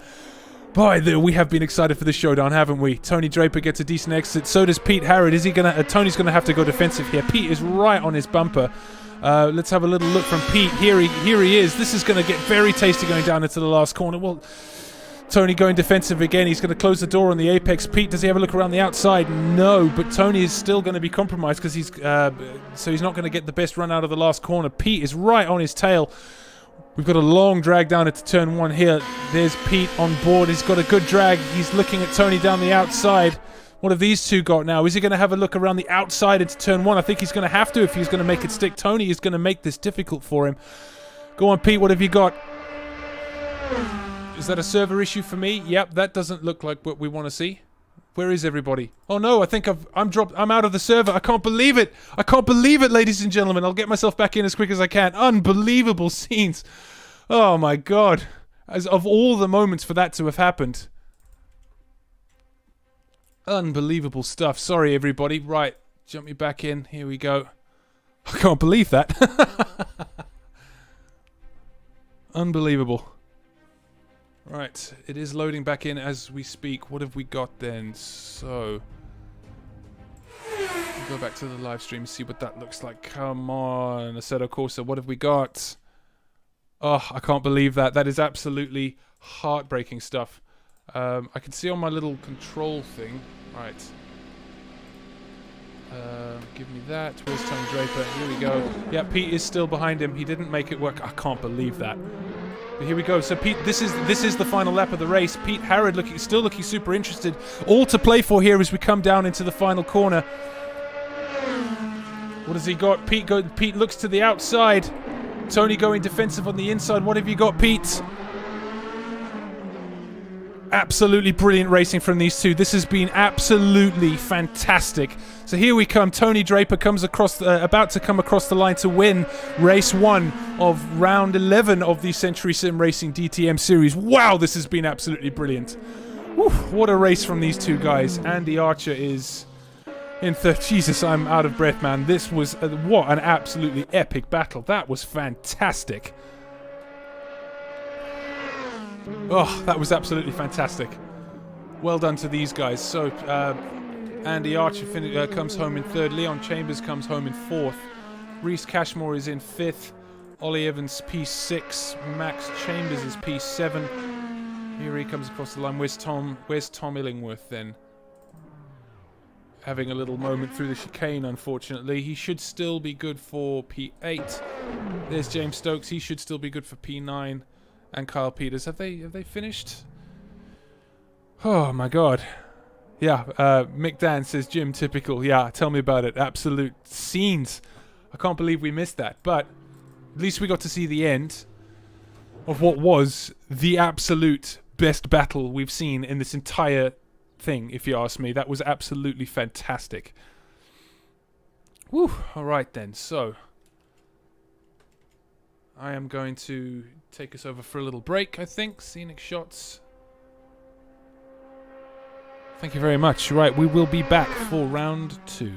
Boy, we have been excited for this showdown, haven't we? Tony Draper gets a decent exit. So does Pete Harrod. Is he gonna? Tony's going to have to go defensive here. Pete is right on his bumper. Let's have a little look from Pete. Here he is. This is going to get very tasty going down into the last corner. Well, Tony going defensive again. He's going to close the door on the apex. Pete, does he have a look around the outside? No, but Tony is still going to be compromised because he's not going to get the best run out of the last corner. Pete is right on his tail. We've got a long drag down into turn 1 here. There's Pete on board. He's got a good drag. He's looking at Tony down the outside. What have these two got now? Is he going to have a look around the outside into turn 1? I think he's going to have to if he's going to make it stick. Tony is going to make this difficult for him. Go on, Pete. What have you got? Is that a server issue for me? Yep, that doesn't look like what we want to see. Where is everybody? Oh no, I think I'm dropped. I'm out of the server. I can't believe it. I can't believe it, ladies and gentlemen. I'll get myself back in as quick as I can. Unbelievable scenes. Oh my god. As of all the moments for that to have happened. Unbelievable stuff. Sorry, everybody. Right, jump me back in. Here we go. I can't believe that. Unbelievable. Right, it is loading back in as we speak. What have we got then? So, we'll go back to the live stream, see what that looks like. Come on, Assetto Corsa, what have we got? Oh, I can't believe that. That is absolutely heartbreaking stuff. I can see on my little control thing. Right. Give me that. Where's Tony Draper? Here we go. Yeah, Pete is still behind him. He didn't make it work. I can't believe that. But here we go. So Pete, this is the final lap of the race. Pete Harrod still looking super interested. All to play for here as we come down into the final corner. What has he got? Pete looks to the outside. Tony going defensive on the inside. What have you got, Pete? Absolutely brilliant racing from these two. This has been absolutely fantastic. So here we come. Tony Draper comes across, about to come across the line to win race 1 of round 11 of the Century Sim Racing DTM series. Wow, this has been absolutely brilliant. Whew, what a race from these two guys. Andy Archer is in third. Jesus, I'm out of breath, man. This was what an absolutely epic battle. That was fantastic. Oh, that was absolutely fantastic. Well done to these guys. So, Andy Archer comes home in third. Leon Chambers comes home in fourth. Reese Cashmore is in 5th. Ollie Evans P6. Max Chambers is P7. Here he comes across the line. Where's Tom Illingworth then? Having a little moment through the chicane, unfortunately. He should still be good for P8. There's James Stokes. He should still be good for P9. And Kyle Peters. Have they finished? Oh my god. Yeah, Mick Dan says, Jim, typical. Yeah, tell me about it. Absolute scenes. I can't believe we missed that. But at least we got to see the end of what was the absolute best battle we've seen in this entire thing, if you ask me. That was absolutely fantastic. Woo. Alright then, so I am going to take us over for a little break, I think. Scenic shots. Thank you very much. Right, we will be back for round 2.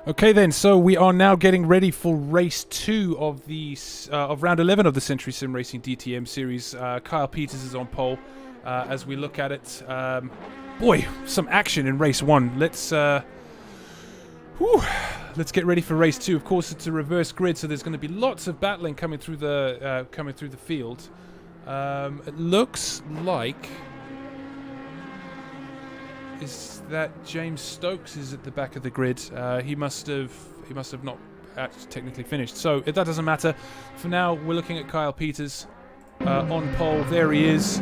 Okay then, so we are now getting ready for race 2 of the of round 11 of the Century Sim Racing DTM series. Kyle Peters is on pole as we look at it. Boy, some action in race 1. Let's get ready for race 2. Of course, it's a reverse grid, so there's going to be lots of battling coming through the field. It looks like is that James Stokes is at the back of the grid. He must have not actually technically finished. So that doesn't matter. For now, we're looking at Kyle Peters on pole. There he is.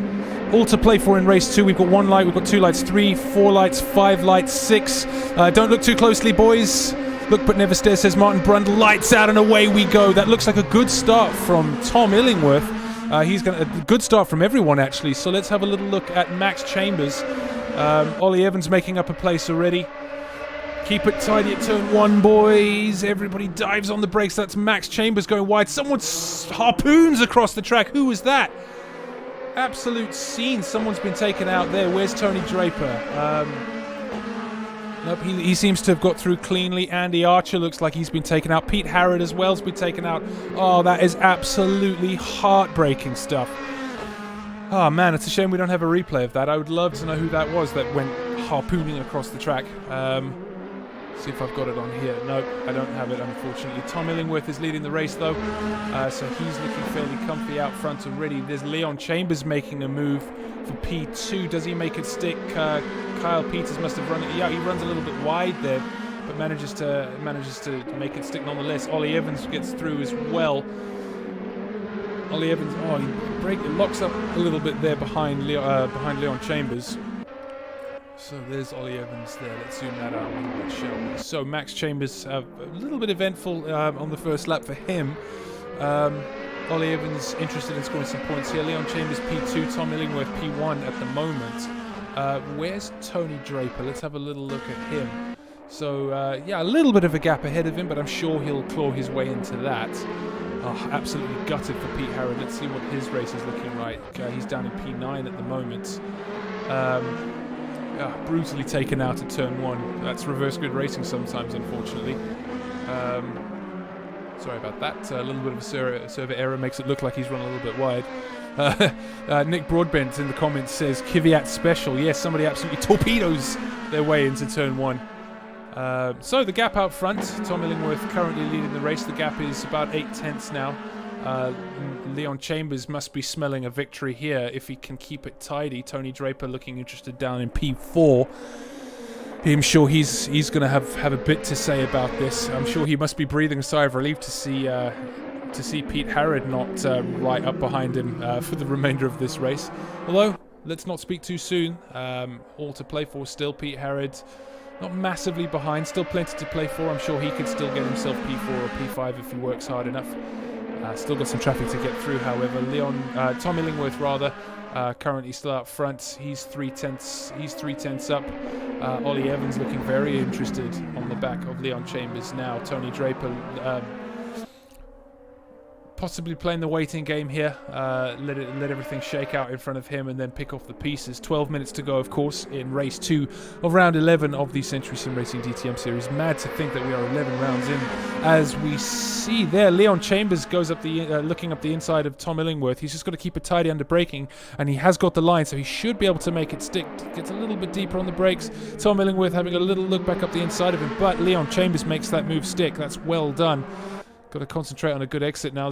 All to play for in race 2. We've got 1 light, we've got 2 lights, 3, 4 lights, 5 lights, 6. Don't look too closely, boys. Look but never stare, says Martin Brundle. Lights out and away we go. That looks like a good start from Tom Illingworth. He's got a good start from everyone, actually. So let's have a little look at Max Chambers. Ollie Evans making up a place already. Keep it tidy at turn 1, boys. Everybody dives on the brakes. That's Max Chambers going wide. Someone harpoons across the track. Who was that? Absolute scene. Someone's been taken out there. Where's Tony Draper? Nope, he seems to have got through cleanly. Andy Archer looks like he's been taken out. Pete Harrod as well has been taken out. Oh, that is absolutely heartbreaking stuff. Oh man, it's a shame we don't have a replay of that. I would love to know who that was that went harpooning across the track. See if I've got it on here. Nope, I don't have it, unfortunately. Tom Illingworth is leading the race, though, so he's looking fairly comfy out front already. There's Leon Chambers making a move for P2. Does he make it stick? Kyle Peters must have run it. Yeah, he runs a little bit wide there, but manages to make it stick nonetheless. Ollie Evans gets through as well. Ollie Evans, he locks up a little bit there behind Leon Chambers. So there's Ollie Evans there. Let's zoom that out a little bit, shall we? So Max Chambers, a little bit eventful on the first lap for him. Ollie Evans interested in scoring some points here. Leon Chambers P2, Tom Illingworth P1 at the moment. Where's Tony Draper? Let's have a little look at him. So yeah, a little bit of a gap ahead of him, but I'm sure he'll claw his way into that. Oh, absolutely gutted for Pete Harrod. Let's see what his race is looking like. He's down in P9 at the moment. Brutally taken out at turn 1. That's reverse grid racing sometimes, unfortunately. Sorry about that. A little bit of a server error makes it look like he's run a little bit wide. Nick Broadbent in the comments says, Kvyat special. Yes, somebody absolutely torpedoes their way into turn 1. So the gap out front, Tom Illingworth currently leading the race. The gap is about 8 tenths now. Leon Chambers must be smelling a victory here if he can keep it tidy. Tony Draper looking interested down in P4. I'm sure he's going to have a bit to say about this. I'm sure he must be breathing a sigh of relief to see Pete Harrod not right up behind him for the remainder of this race. Although, let's not speak too soon. All to play for still. Pete Harrod not massively behind, still plenty to play for. I'm sure he could still get himself P4 or P5 if he works hard enough. Still got some traffic to get through, however. Tom Illingworth rather, currently still out front. He's 3 tenths up. Ollie Evans looking very interested on the back of Leon Chambers now. Tony Draper possibly playing the waiting game here. Let everything shake out in front of him and then pick off the pieces. 12 minutes to go, of course, in race 2 of round 11 of the Century Sim Racing DTM series. Mad to think that we are 11 rounds in. As we see there, Leon Chambers goes up looking up the inside of Tom Illingworth. He's just got to keep it tidy under braking, and he has got the line, so he should be able to make it stick. Gets a little bit deeper on the brakes. Tom Illingworth having a little look back up the inside of him, but Leon Chambers makes that move stick. That's well done. Got to concentrate on a good exit now.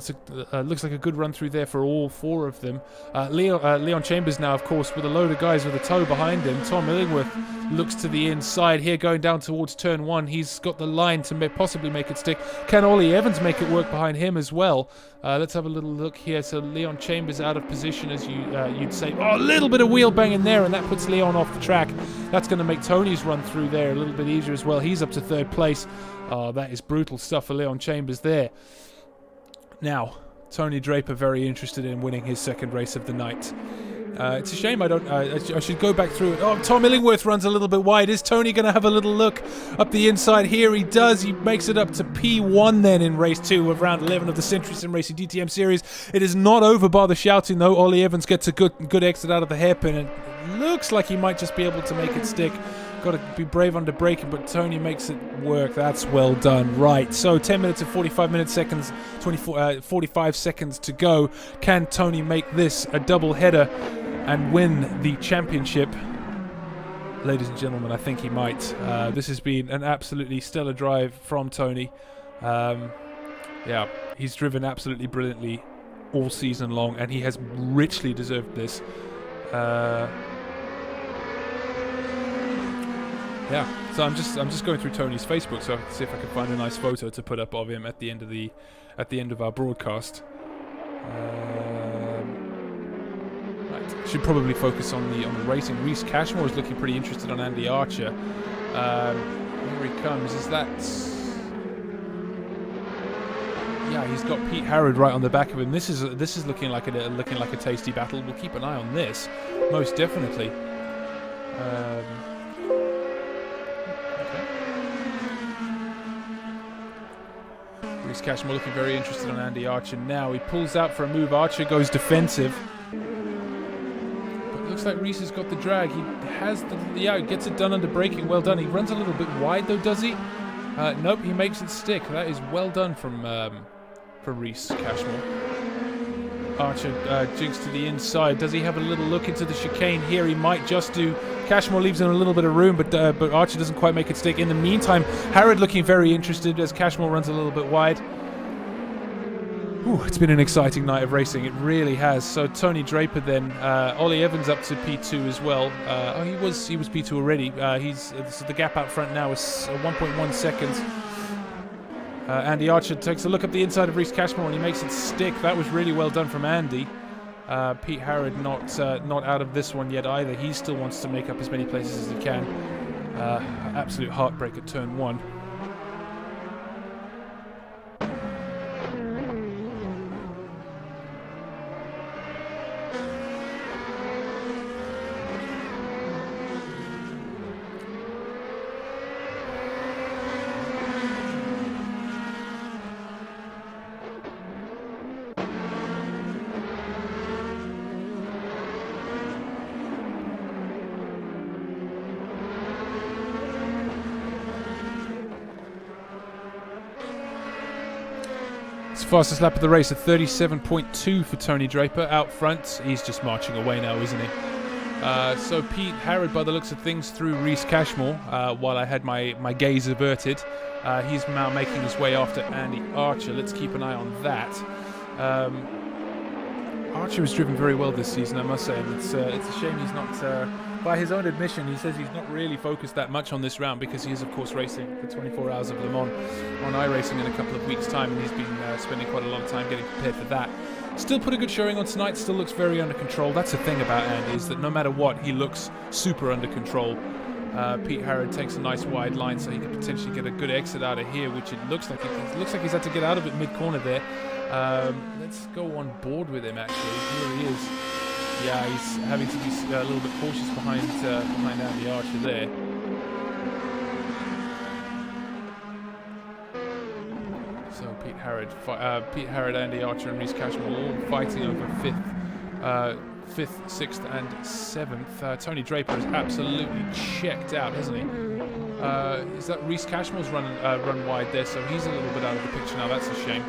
Looks like a good run through there for all 4 of them. Leon Chambers now, of course, with a load of guys with a tow behind him. Tom Illingworth looks to the inside here, going down towards turn 1. He's got the line to possibly make it stick. Can Ollie Evans make it work behind him as well? Let's have a little look here. So Leon Chambers out of position, as you'd say. Oh, a little bit of wheel banging there, and that puts Leon off the track. That's going to make Tony's run through there a little bit easier as well. He's up to 3rd place. Oh, that is brutal stuff for Leon Chambers there. Now, Tony Draper very interested in winning his 2nd race of the night. It's a shame I should go back through it. Oh, Tom Illingworth runs a little bit wide. Is Tony going to have a little look up the inside here? He does. He makes it up to P1 then in race 2 of round 11 of the Century Sim Racing DTM series. It is not over by the shouting though. Ollie Evans gets a good exit out of the hairpin, and it looks like he might just be able to make it stick. Got to be brave under braking, but Tony makes it work. That's well done. Right, so 10 minutes and 45 seconds to go. Can Tony make this a double header and win the championship? Ladies and gentlemen, I think he might. This has been an absolutely stellar drive from Tony. Yeah, he's driven absolutely brilliantly all season long, and he has richly deserved this. Yeah, so I'm just going through Tony's Facebook, so I can see if I can find a nice photo to put up of him at the end of our broadcast. Right, should probably focus on the racing. Reese Cashmore is looking pretty interested on Andy Archer. Here he comes. Is that? Yeah, he's got Pete Harrod right on the back of him. This is looking like a tasty battle. We'll keep an eye on this, most definitely. Reese Cashmore looking very interested on Andy Archer now. He pulls out for a move. Archer goes defensive. But looks like Reese has got the drag. He has the, yeah, gets it done under braking. Well done. He runs a little bit wide though, does he? Nope, he makes it stick. That is well done from Reese Cashmore. Archer jinks to the inside. Does he have a little look into the chicane here? He might just do. Cashmore leaves him a little bit of room, but Archer doesn't quite make it stick. In the meantime, Harrod looking very interested as Cashmore runs a little bit wide. Ooh, it's been an exciting night of racing. It really has. So Tony Draper then, Ollie Evans up to P2 as well. Oh, he was P2 already. So the gap out front now is 1.1 seconds. Andy Archer takes a look up the inside of Reese Cashmore and he makes it stick. That was really well done from Andy. Pete Harrod not out of this one yet either. He still wants to make up as many places as he can. Absolute heartbreak at turn 1. Fastest lap of the race, a 37.2 for Tony Draper out front. He's just marching away now, isn't he? So Pete Harrod, by the looks of things, through Reese Cashmore, while I had my gaze averted. He's now making his way after Andy Archer. Let's keep an eye on that. Archer has driven very well this season, I must say. It's a shame he's not, by his own admission, he says he's not really focused that much on this round because he is, of course, racing the 24 Hours of Le Mans on iRacing in a couple of weeks' time, and he's been spending quite a long time getting prepared for that. Still put a good showing on tonight, still looks very under control. That's the thing about Andy, is that no matter what, he looks super under control. Pete Harrod takes a nice wide line so he could potentially get a good exit out of here, which it looks like he's had to get out of it mid-corner there. Let's go on board with him, actually. Here he is. Yeah, he's having to be a little bit cautious behind Andy Archer there. So Pete Harrod, Andy Archer, and Reese Cashmore all fighting over fifth, 6th, and 7th. Tony Draper is absolutely checked out, hasn't he? Is that Reese Cashmore's run wide there? So he's a little bit out of the picture now. That's a shame.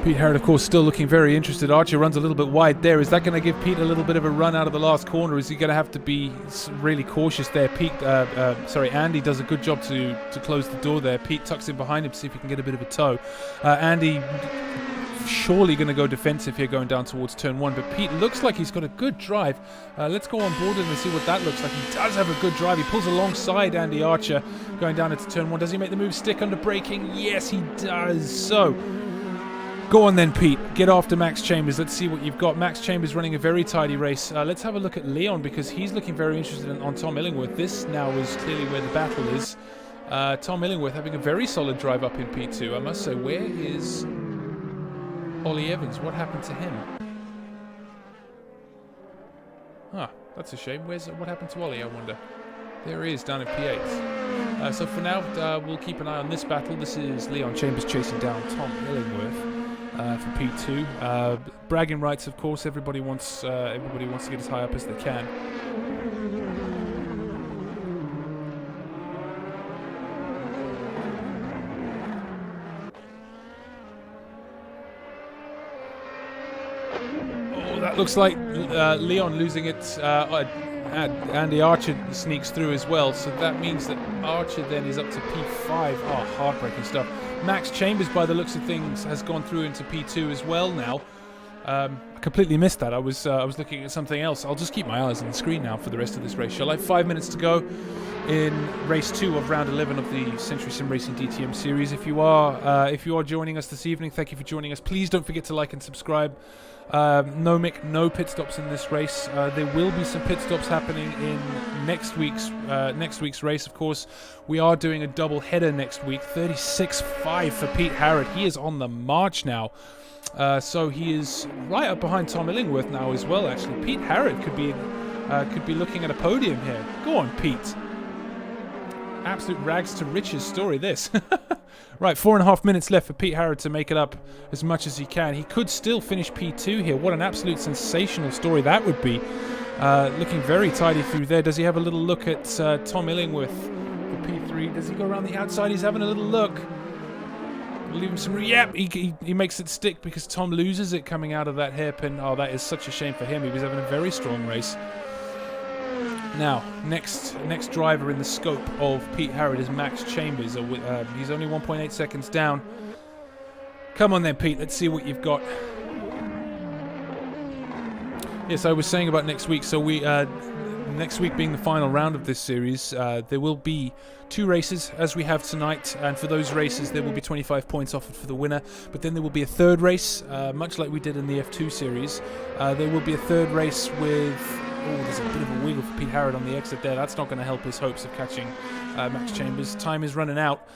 Pete Harrod, of course, still looking very interested. Archer runs a little bit wide there. Is that going to give Pete a little bit of a run out of the last corner? Is he going to have to be really cautious there? Andy does a good job to close the door there. Pete tucks in behind him to see if he can get a bit of a tow. Andy surely going to go defensive here going down towards turn 1, but Pete looks like he's got a good drive. Let's go on board and see what that looks like. He does have a good drive. He pulls alongside Andy Archer going down into turn 1. Does he make the move stick under braking? Yes, he does. So go on then, Pete. Get after Max Chambers. Let's see what you've got. Max Chambers running a very tidy race. Let's have a look at Leon because he's looking very interested on Tom Illingworth. This now is clearly where the battle is. Tom Illingworth having a very solid drive up in P2. I must say, where is Ollie Evans? What happened to him? That's a shame. What happened to Ollie, I wonder? There he is down in P8. So for now, we'll keep an eye on this battle. This is Leon Chambers chasing down Tom Illingworth. For P2, bragging rights, of course. Everybody wants to get as high up as they can. Oh, that looks like Leon losing it. Andy Archer sneaks through as well, so that means that Archer then is up to P5. Oh, heartbreaking stuff. Max Chambers, by the looks of things, has gone through into P2 as well now. I completely missed that. I was looking at something else. I'll just keep my eyes on the screen now for the rest of this race. Shall I? 5 minutes to go in race 2 of round 11 of the Century Sim Racing DTM series. If you are joining us this evening, thank you for joining us. Please don't forget to like and subscribe. No pit stops in this race. There will be some pit stops happening in next week's race. Of course, we are doing a double header next week. 36.5 for Pete Harrod. He is on the march now. So he is right up behind Tom Illingworth now as well. Actually, Pete Harrod could be could be looking at a podium here. Go on, Pete. Absolute rags to riches story, this. Right, 4.5 minutes left for Pete Harrod to make it up as much as he can. He could still finish P2 here. What an absolute sensational story that would be. Looking very tidy through there. Does he have a little look at Tom Illingworth for P3? Does he go around the outside? He's having a little look. Leave him some... Yep, he makes it stick because Tom loses it coming out of that hairpin. Oh, that is such a shame for him. He was having a very strong race. Now, next driver in the scope of Pete Harrod is Max Chambers. He's only 1.8 seconds down. Come on then, Pete. Let's see what you've got. Yes, I was saying about next week. So next week being the final round of this series, there will be 2 races as we have tonight, and for those races there will be 25 points offered for the winner, but then there will be a third race, much like we did in the F2 series. There will be a third race with... Oh, there's a bit of a wiggle for Pete Harrod on the exit there. That's not going to help his hopes of catching Max Chambers. Time is running out.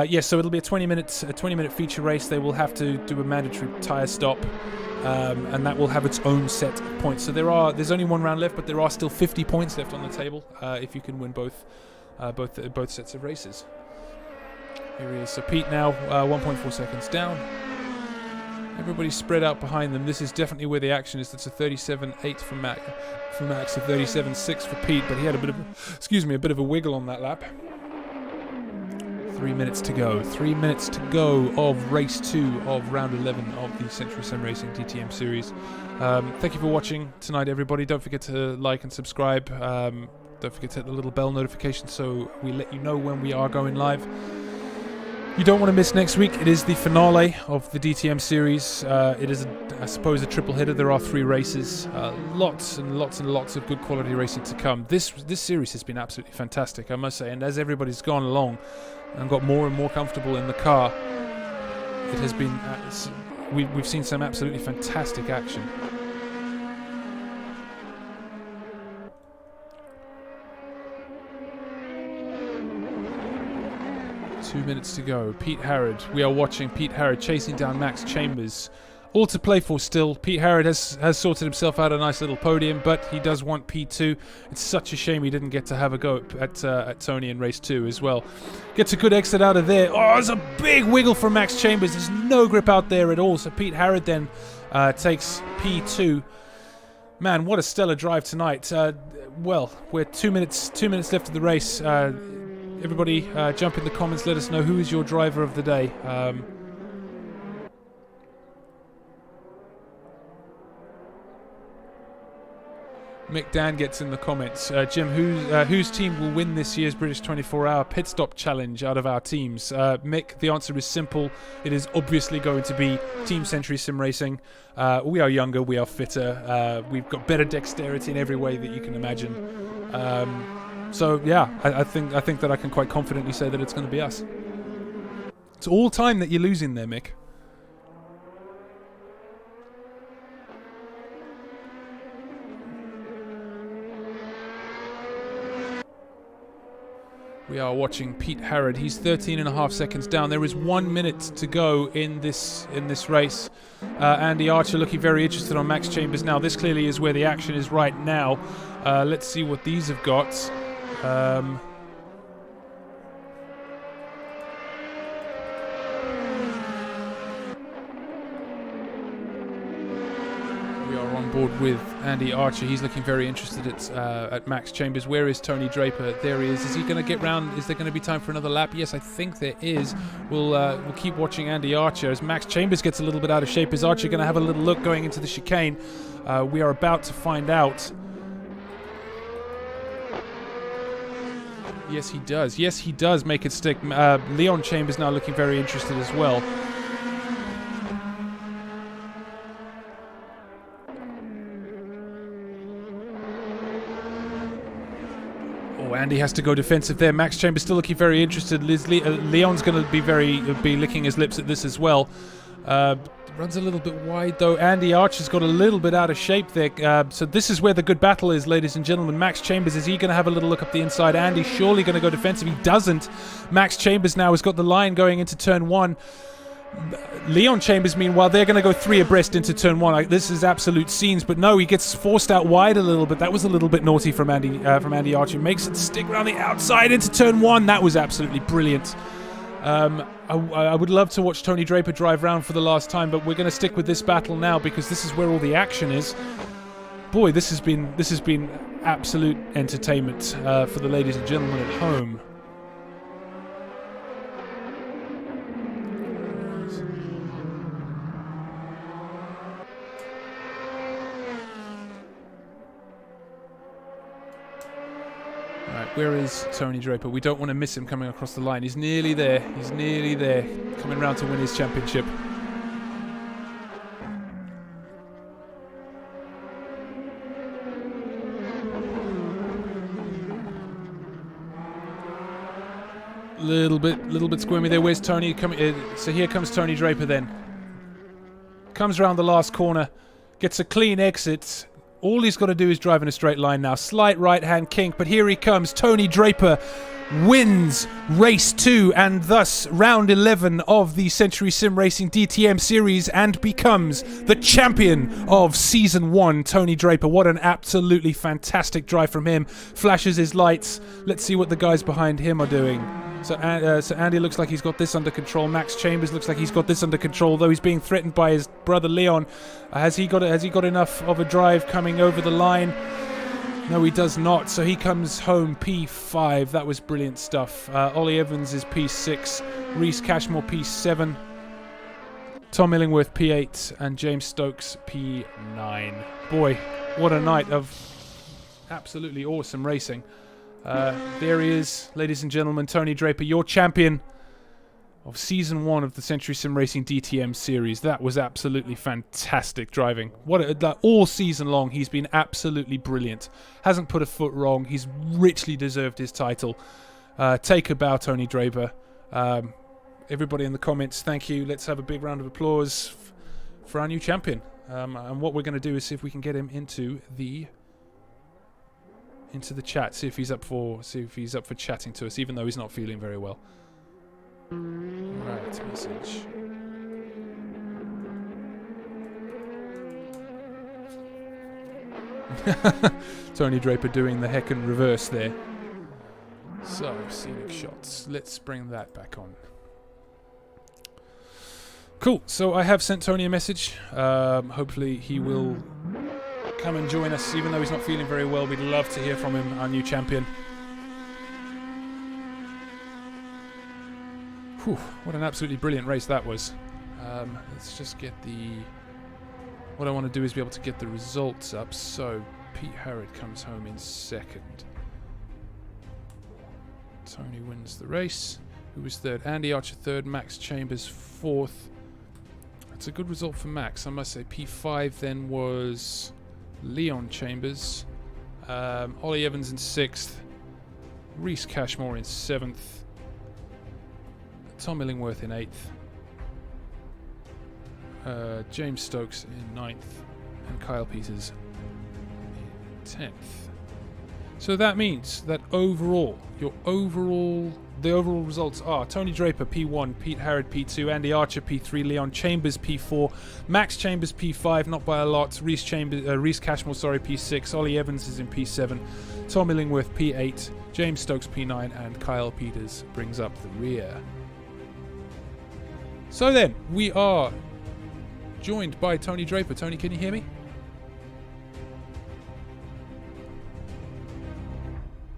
Yes, so it'll be a 20-minute feature race. They will have to do a mandatory tyre stop, and that will have its own set of points. So there's only 1 round left, but there are still 50 points left on the table if you can win both sets of races. Here he is. So Pete now 1.4 seconds down. Everybody's spread out behind them. This is definitely where the action is. That's a 37.8 for Max, a 37.6 for Pete, but he had a bit of a wiggle on that lap. 3 minutes to go. 3 minutes to go of race 2 of round 11 of the Century Sim Racing DTM series. Thank you for watching tonight, everybody. Don't forget to like and subscribe. Don't forget to hit the little bell notification so we let you know when we are going live. You don't want to miss next week. It is the finale of the DTM series. It is, I suppose, a triple header. There are 3 races. Lots and lots and lots of good quality racing to come. This series has been absolutely fantastic, I must say. And as everybody's gone along and got more and more comfortable in the car, it has been... we've seen some absolutely fantastic action. Two minutes to go. Pete Harrod. We are watching Pete Harrod chasing down Max Chambers. All to play for still. Pete Harrod has sorted himself out a nice little podium, but he does want P2. It's such a shame he didn't get to have a go at Tony in race 2 as well. Gets a good exit out of there. Oh, there's a big wiggle from Max Chambers. There's no grip out there at all. So Pete Harrod then takes P2. Man, what a stellar drive tonight. Well, we're 2 minutes left of the race. Everybody jump in the comments, let us know who is your driver of the day. Mick Dan gets in the comments. Jim, whose team will win this year's British 24-hour pit stop challenge out of our teams? Mick, the answer is simple. It is obviously going to be Team Century Sim Racing. We are younger, we are fitter, we've got better dexterity in every way that you can imagine. So yeah, I think that I can quite confidently say that it's going to be us. It's all time that you're losing there, Mick. We are watching Pete Harrod. He's 13.5 seconds down. There is 1 minute to go in this race. Andy Archer looking very interested on Max Chambers now. This clearly is where the action is right now. Let's see what these have got. We are on board with Andy Archer. He's looking very interested at Max Chambers. Where is Tony Draper? There he is. Is he going to get round? Is there going to be time for another lap? Yes, I think there is. We'll keep watching Andy Archer as Max Chambers gets a little bit out of shape. Is Archer going to have a little look going into the chicane? We are about to find out. Yes, he does. Yes, he does make it stick. Leon Chambers now looking very interested as well. Oh, Andy has to go defensive there. Max Chambers still looking very interested. Leon's going to be licking his lips at this as well. Runs a little bit wide though. Andy Archer's got a little bit out of shape there. So this is where the good battle is, ladies and gentlemen. Max Chambers, is he going to have a little look up the inside? Andy surely going to go defensive. He doesn't. Max Chambers now has got the line going into turn 1. Leon Chambers, meanwhile, they're going to go 3 abreast into turn 1. Like, this is absolute scenes, but no, he gets forced out wide a little bit. That was a little bit naughty from Andy Archer. Makes it stick around the outside into turn 1. That was absolutely brilliant. I would love to watch Tony Draper drive round for the last time, but we're going to stick with this battle now because this is where all the action is. Boy, this has been absolute entertainment for the ladies and gentlemen at home. Where is Tony Draper? We don't want to miss him coming across the line. He's nearly there. He's nearly there. Coming round to win his championship. Little bit squirmy there. Where's Tony coming? So here comes Tony Draper then. Comes around the last corner. Gets a clean exit. All he's got to do is drive in a straight line now. Slight right-hand kink, but here he comes. Tony Draper wins race 2 and thus round 11 of the Century Sim Racing DTM series and becomes the champion of season 1. Tony Draper, what an absolutely fantastic drive from him. Flashes his lights. Let's see what the guys behind him are doing. So Andy looks like he's got this under control. Max Chambers looks like he's got this under control, though he's being threatened by his brother Leon. Has he got enough of a drive coming over the line? No, he does not. So he comes home P5. That was brilliant stuff. Ollie Evans is P6. Reese Cashmore P7. Tom Illingworth P8 and James Stokes P9. Boy, what a night of absolutely awesome racing. There he is, ladies and gentlemen, Tony Draper, your champion of Season 1 of the Century Sim Racing DTM series. That was absolutely fantastic driving. All season long, he's been absolutely brilliant. Hasn't put a foot wrong. He's richly deserved his title. Take a bow, Tony Draper. Everybody in the comments, thank you. Let's have a big round of applause for our new champion. And what we're going to do is see if we can get him into the chat, see if he's up for chatting to us, even though he's not feeling very well. Right, message. Tony Draper doing the heckin' reverse there. So, scenic shots. Let's bring that back on. Cool. So I have sent Tony a message. Hopefully he will come and join us, even though he's not feeling very well. We'd love to hear from him, our new champion. Whew, what an absolutely brilliant race that was. Let's just get what I want to do is be able to get the results up. So Pete Harrod comes home in second. Tony wins the race. Who was third? Andy Archer third. Max Chambers fourth. That's a good result for Max, I must say. P5 then was Leon Chambers, Ollie Evans in 6th, Reese Cashmore in 7th, Tom Illingworth in 8th, James Stokes in 9th, and Kyle Peters in 10th. So that means that the overall results are Tony Draper P1, Pete Harrod P2, Andy Archer P3, Leon Chambers P4, Max Chambers P5, not by a lot, Reese Cashmore P6, Ollie Evans is in P7, Tom Illingworth P8, James Stokes P9, and Kyle Peters brings up the rear. So then, we are joined by Tony Draper. Tony, can you hear me?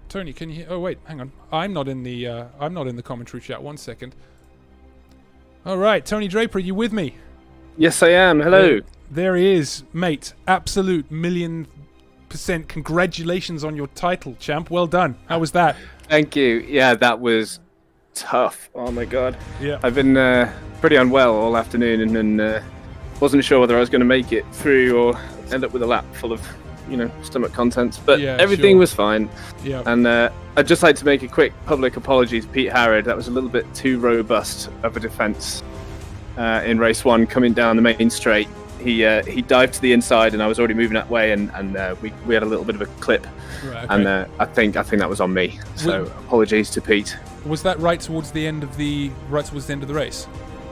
Tony, can you hear? Oh wait, hang on. I'm not in the commentary chat. 1 second. All right, Tony Draper, are you with me? Yes, I am. Hello. There he is, mate. Absolute 1,000,000% congratulations on your title, champ. Well done. How was that? Thank you. Yeah, that was tough. Oh my god. Yeah. I've been pretty unwell all afternoon and wasn't sure whether I was going to make it through or end up with a lap full of stomach contents, but yeah, everything was fine. Yeah. And I'd just like to make a quick public apology to Pete Harrod. That was a little bit too robust of a defence in race 1 coming down the main straight. He dived to the inside and I was already moving that way and we had a little bit of a clip. Right, okay. And I think that was on me. So apologies to Pete. Was that right towards the end of the race?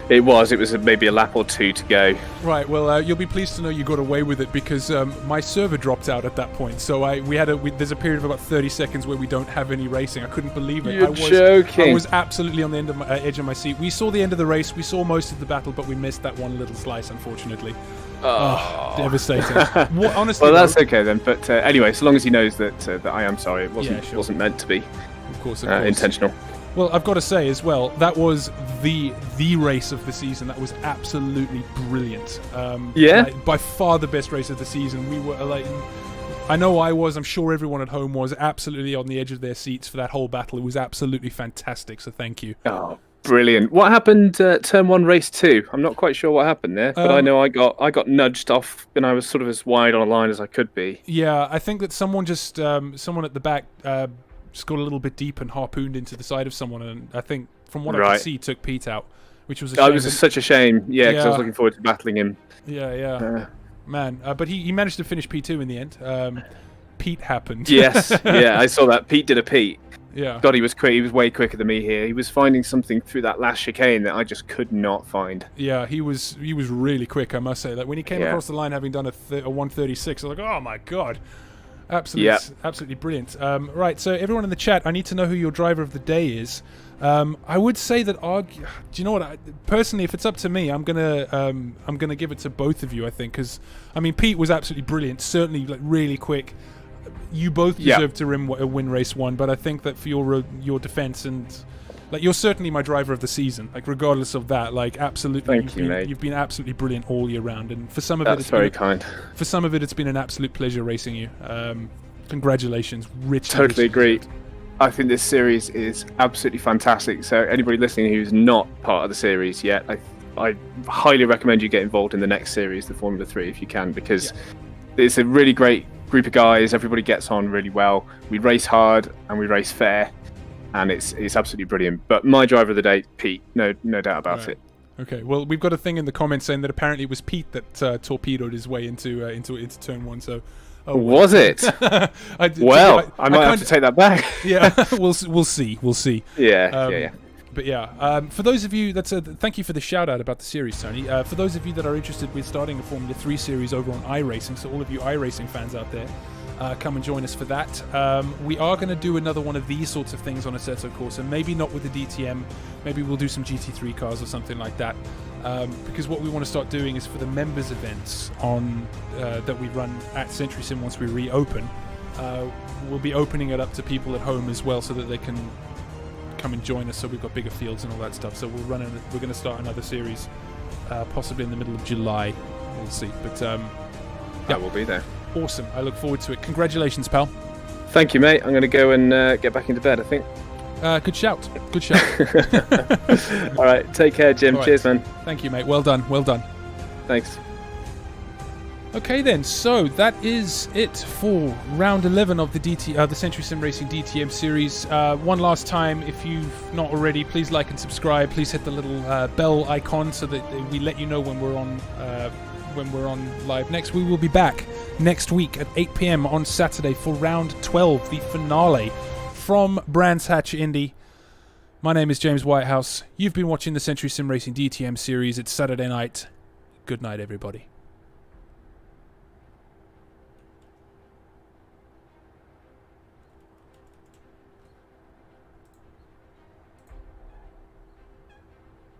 It was maybe a lap or two to go. Right. Well, you'll be pleased to know you got away with it because my server dropped out at that point. So there's a period of about 30 seconds where we don't have any racing. I couldn't believe it. You're joking. I was absolutely on the edge of my seat. We saw the end of the race. We saw most of the battle, but we missed that one little slice, unfortunately. Oh, devastating. Honestly, well, that's okay then. But anyway, so long as he knows that I am sorry, it wasn't meant to be. Of course. Intentional. Well, I've got to say as well, that was the race of the season. That was absolutely brilliant. By far the best race of the season. We were I know I was. I'm sure everyone at home was absolutely on the edge of their seats for that whole battle. It was absolutely fantastic. So thank you. Oh, brilliant! What happened Turn 1, Race 2? I'm not quite sure what happened there, but I know I got nudged off, and I was sort of as wide on a line as I could be. Yeah, I think that someone at the back. Just got a little bit deep and harpooned into the side of someone, and I think from what I could see, took Pete out, which was a shame. It was such a shame, because I was looking forward to battling him. Man. But he managed to finish P2 in the end. Pete happened. Yes, I saw that. Pete did a Pete. Yeah. God, he was quick. He was way quicker than me here. He was finding something through that last chicane that I just could not find. Yeah, he was really quick, I must say. Like when he came across the line, having done a 1:36, I was like, oh my god. Absolutely brilliant. Right, so everyone in the chat, I need to know who your driver of the day is. I would say that do you know what? Personally, if it's up to me, I'm gonna give it to both of you. I think because Pete was absolutely brilliant, certainly really quick. You both deserve to win race 1, but I think that for your defense and you're certainly my driver of the season. Regardless of that, absolutely. Thank you, mate. You've been absolutely brilliant all year round, and for some of that's very kind. For some of it's been an absolute pleasure racing you. Congratulations, Rich. Totally agree. I think this series is absolutely fantastic. So anybody listening who's not part of the series yet, I highly recommend you get involved in the next series, the Formula 3, if you can, because it's a really great group of guys. Everybody gets on really well. We race hard and we race fair. And it's absolutely brilliant. But my driver of the day, Pete, no doubt about it. Okay, well, we've got a thing in the comments saying that apparently it was Pete that torpedoed his way into turn 1. So, was it? I might have to take that back. Yeah, we'll see. Yeah. But for those of you thank you for the shout out about the series, Tony. For those of you that are interested, we're starting a Formula 3 series over on iRacing. So all of you iRacing fans out there. Come and join us for that. We are going to do another one of these sorts of things on Assetto Corsa, maybe not with the DTM, maybe we'll do some GT3 cars or something like that, because what we want to start doing is for the members events that we run at Century Sim once we reopen, we'll be opening it up to people at home as well so that they can come and join us, so we've got bigger fields and all that stuff. So we're going to start another series possibly in the middle of July. We'll see, but I will be there. Awesome. I look forward to it. Congratulations, pal. Thank you, mate. I'm going to go and get back into bed, I think. Good shout. All right. Take care, Jim. Right. Cheers, man. Thank you, mate. Well done. Thanks. Okay, then. So that is it for round 11 of the Century Sim Racing DTM series. One last time, if you've not already, please like and subscribe. Please hit the little bell icon so that we let you know when we're on live next. We will be back next week at 8 p.m. on Saturday for round 12, the finale from Brands Hatch Indy. My name is James Whitehouse. You've been watching the Century Sim Racing DTM series. It's Saturday night. Good night, everybody.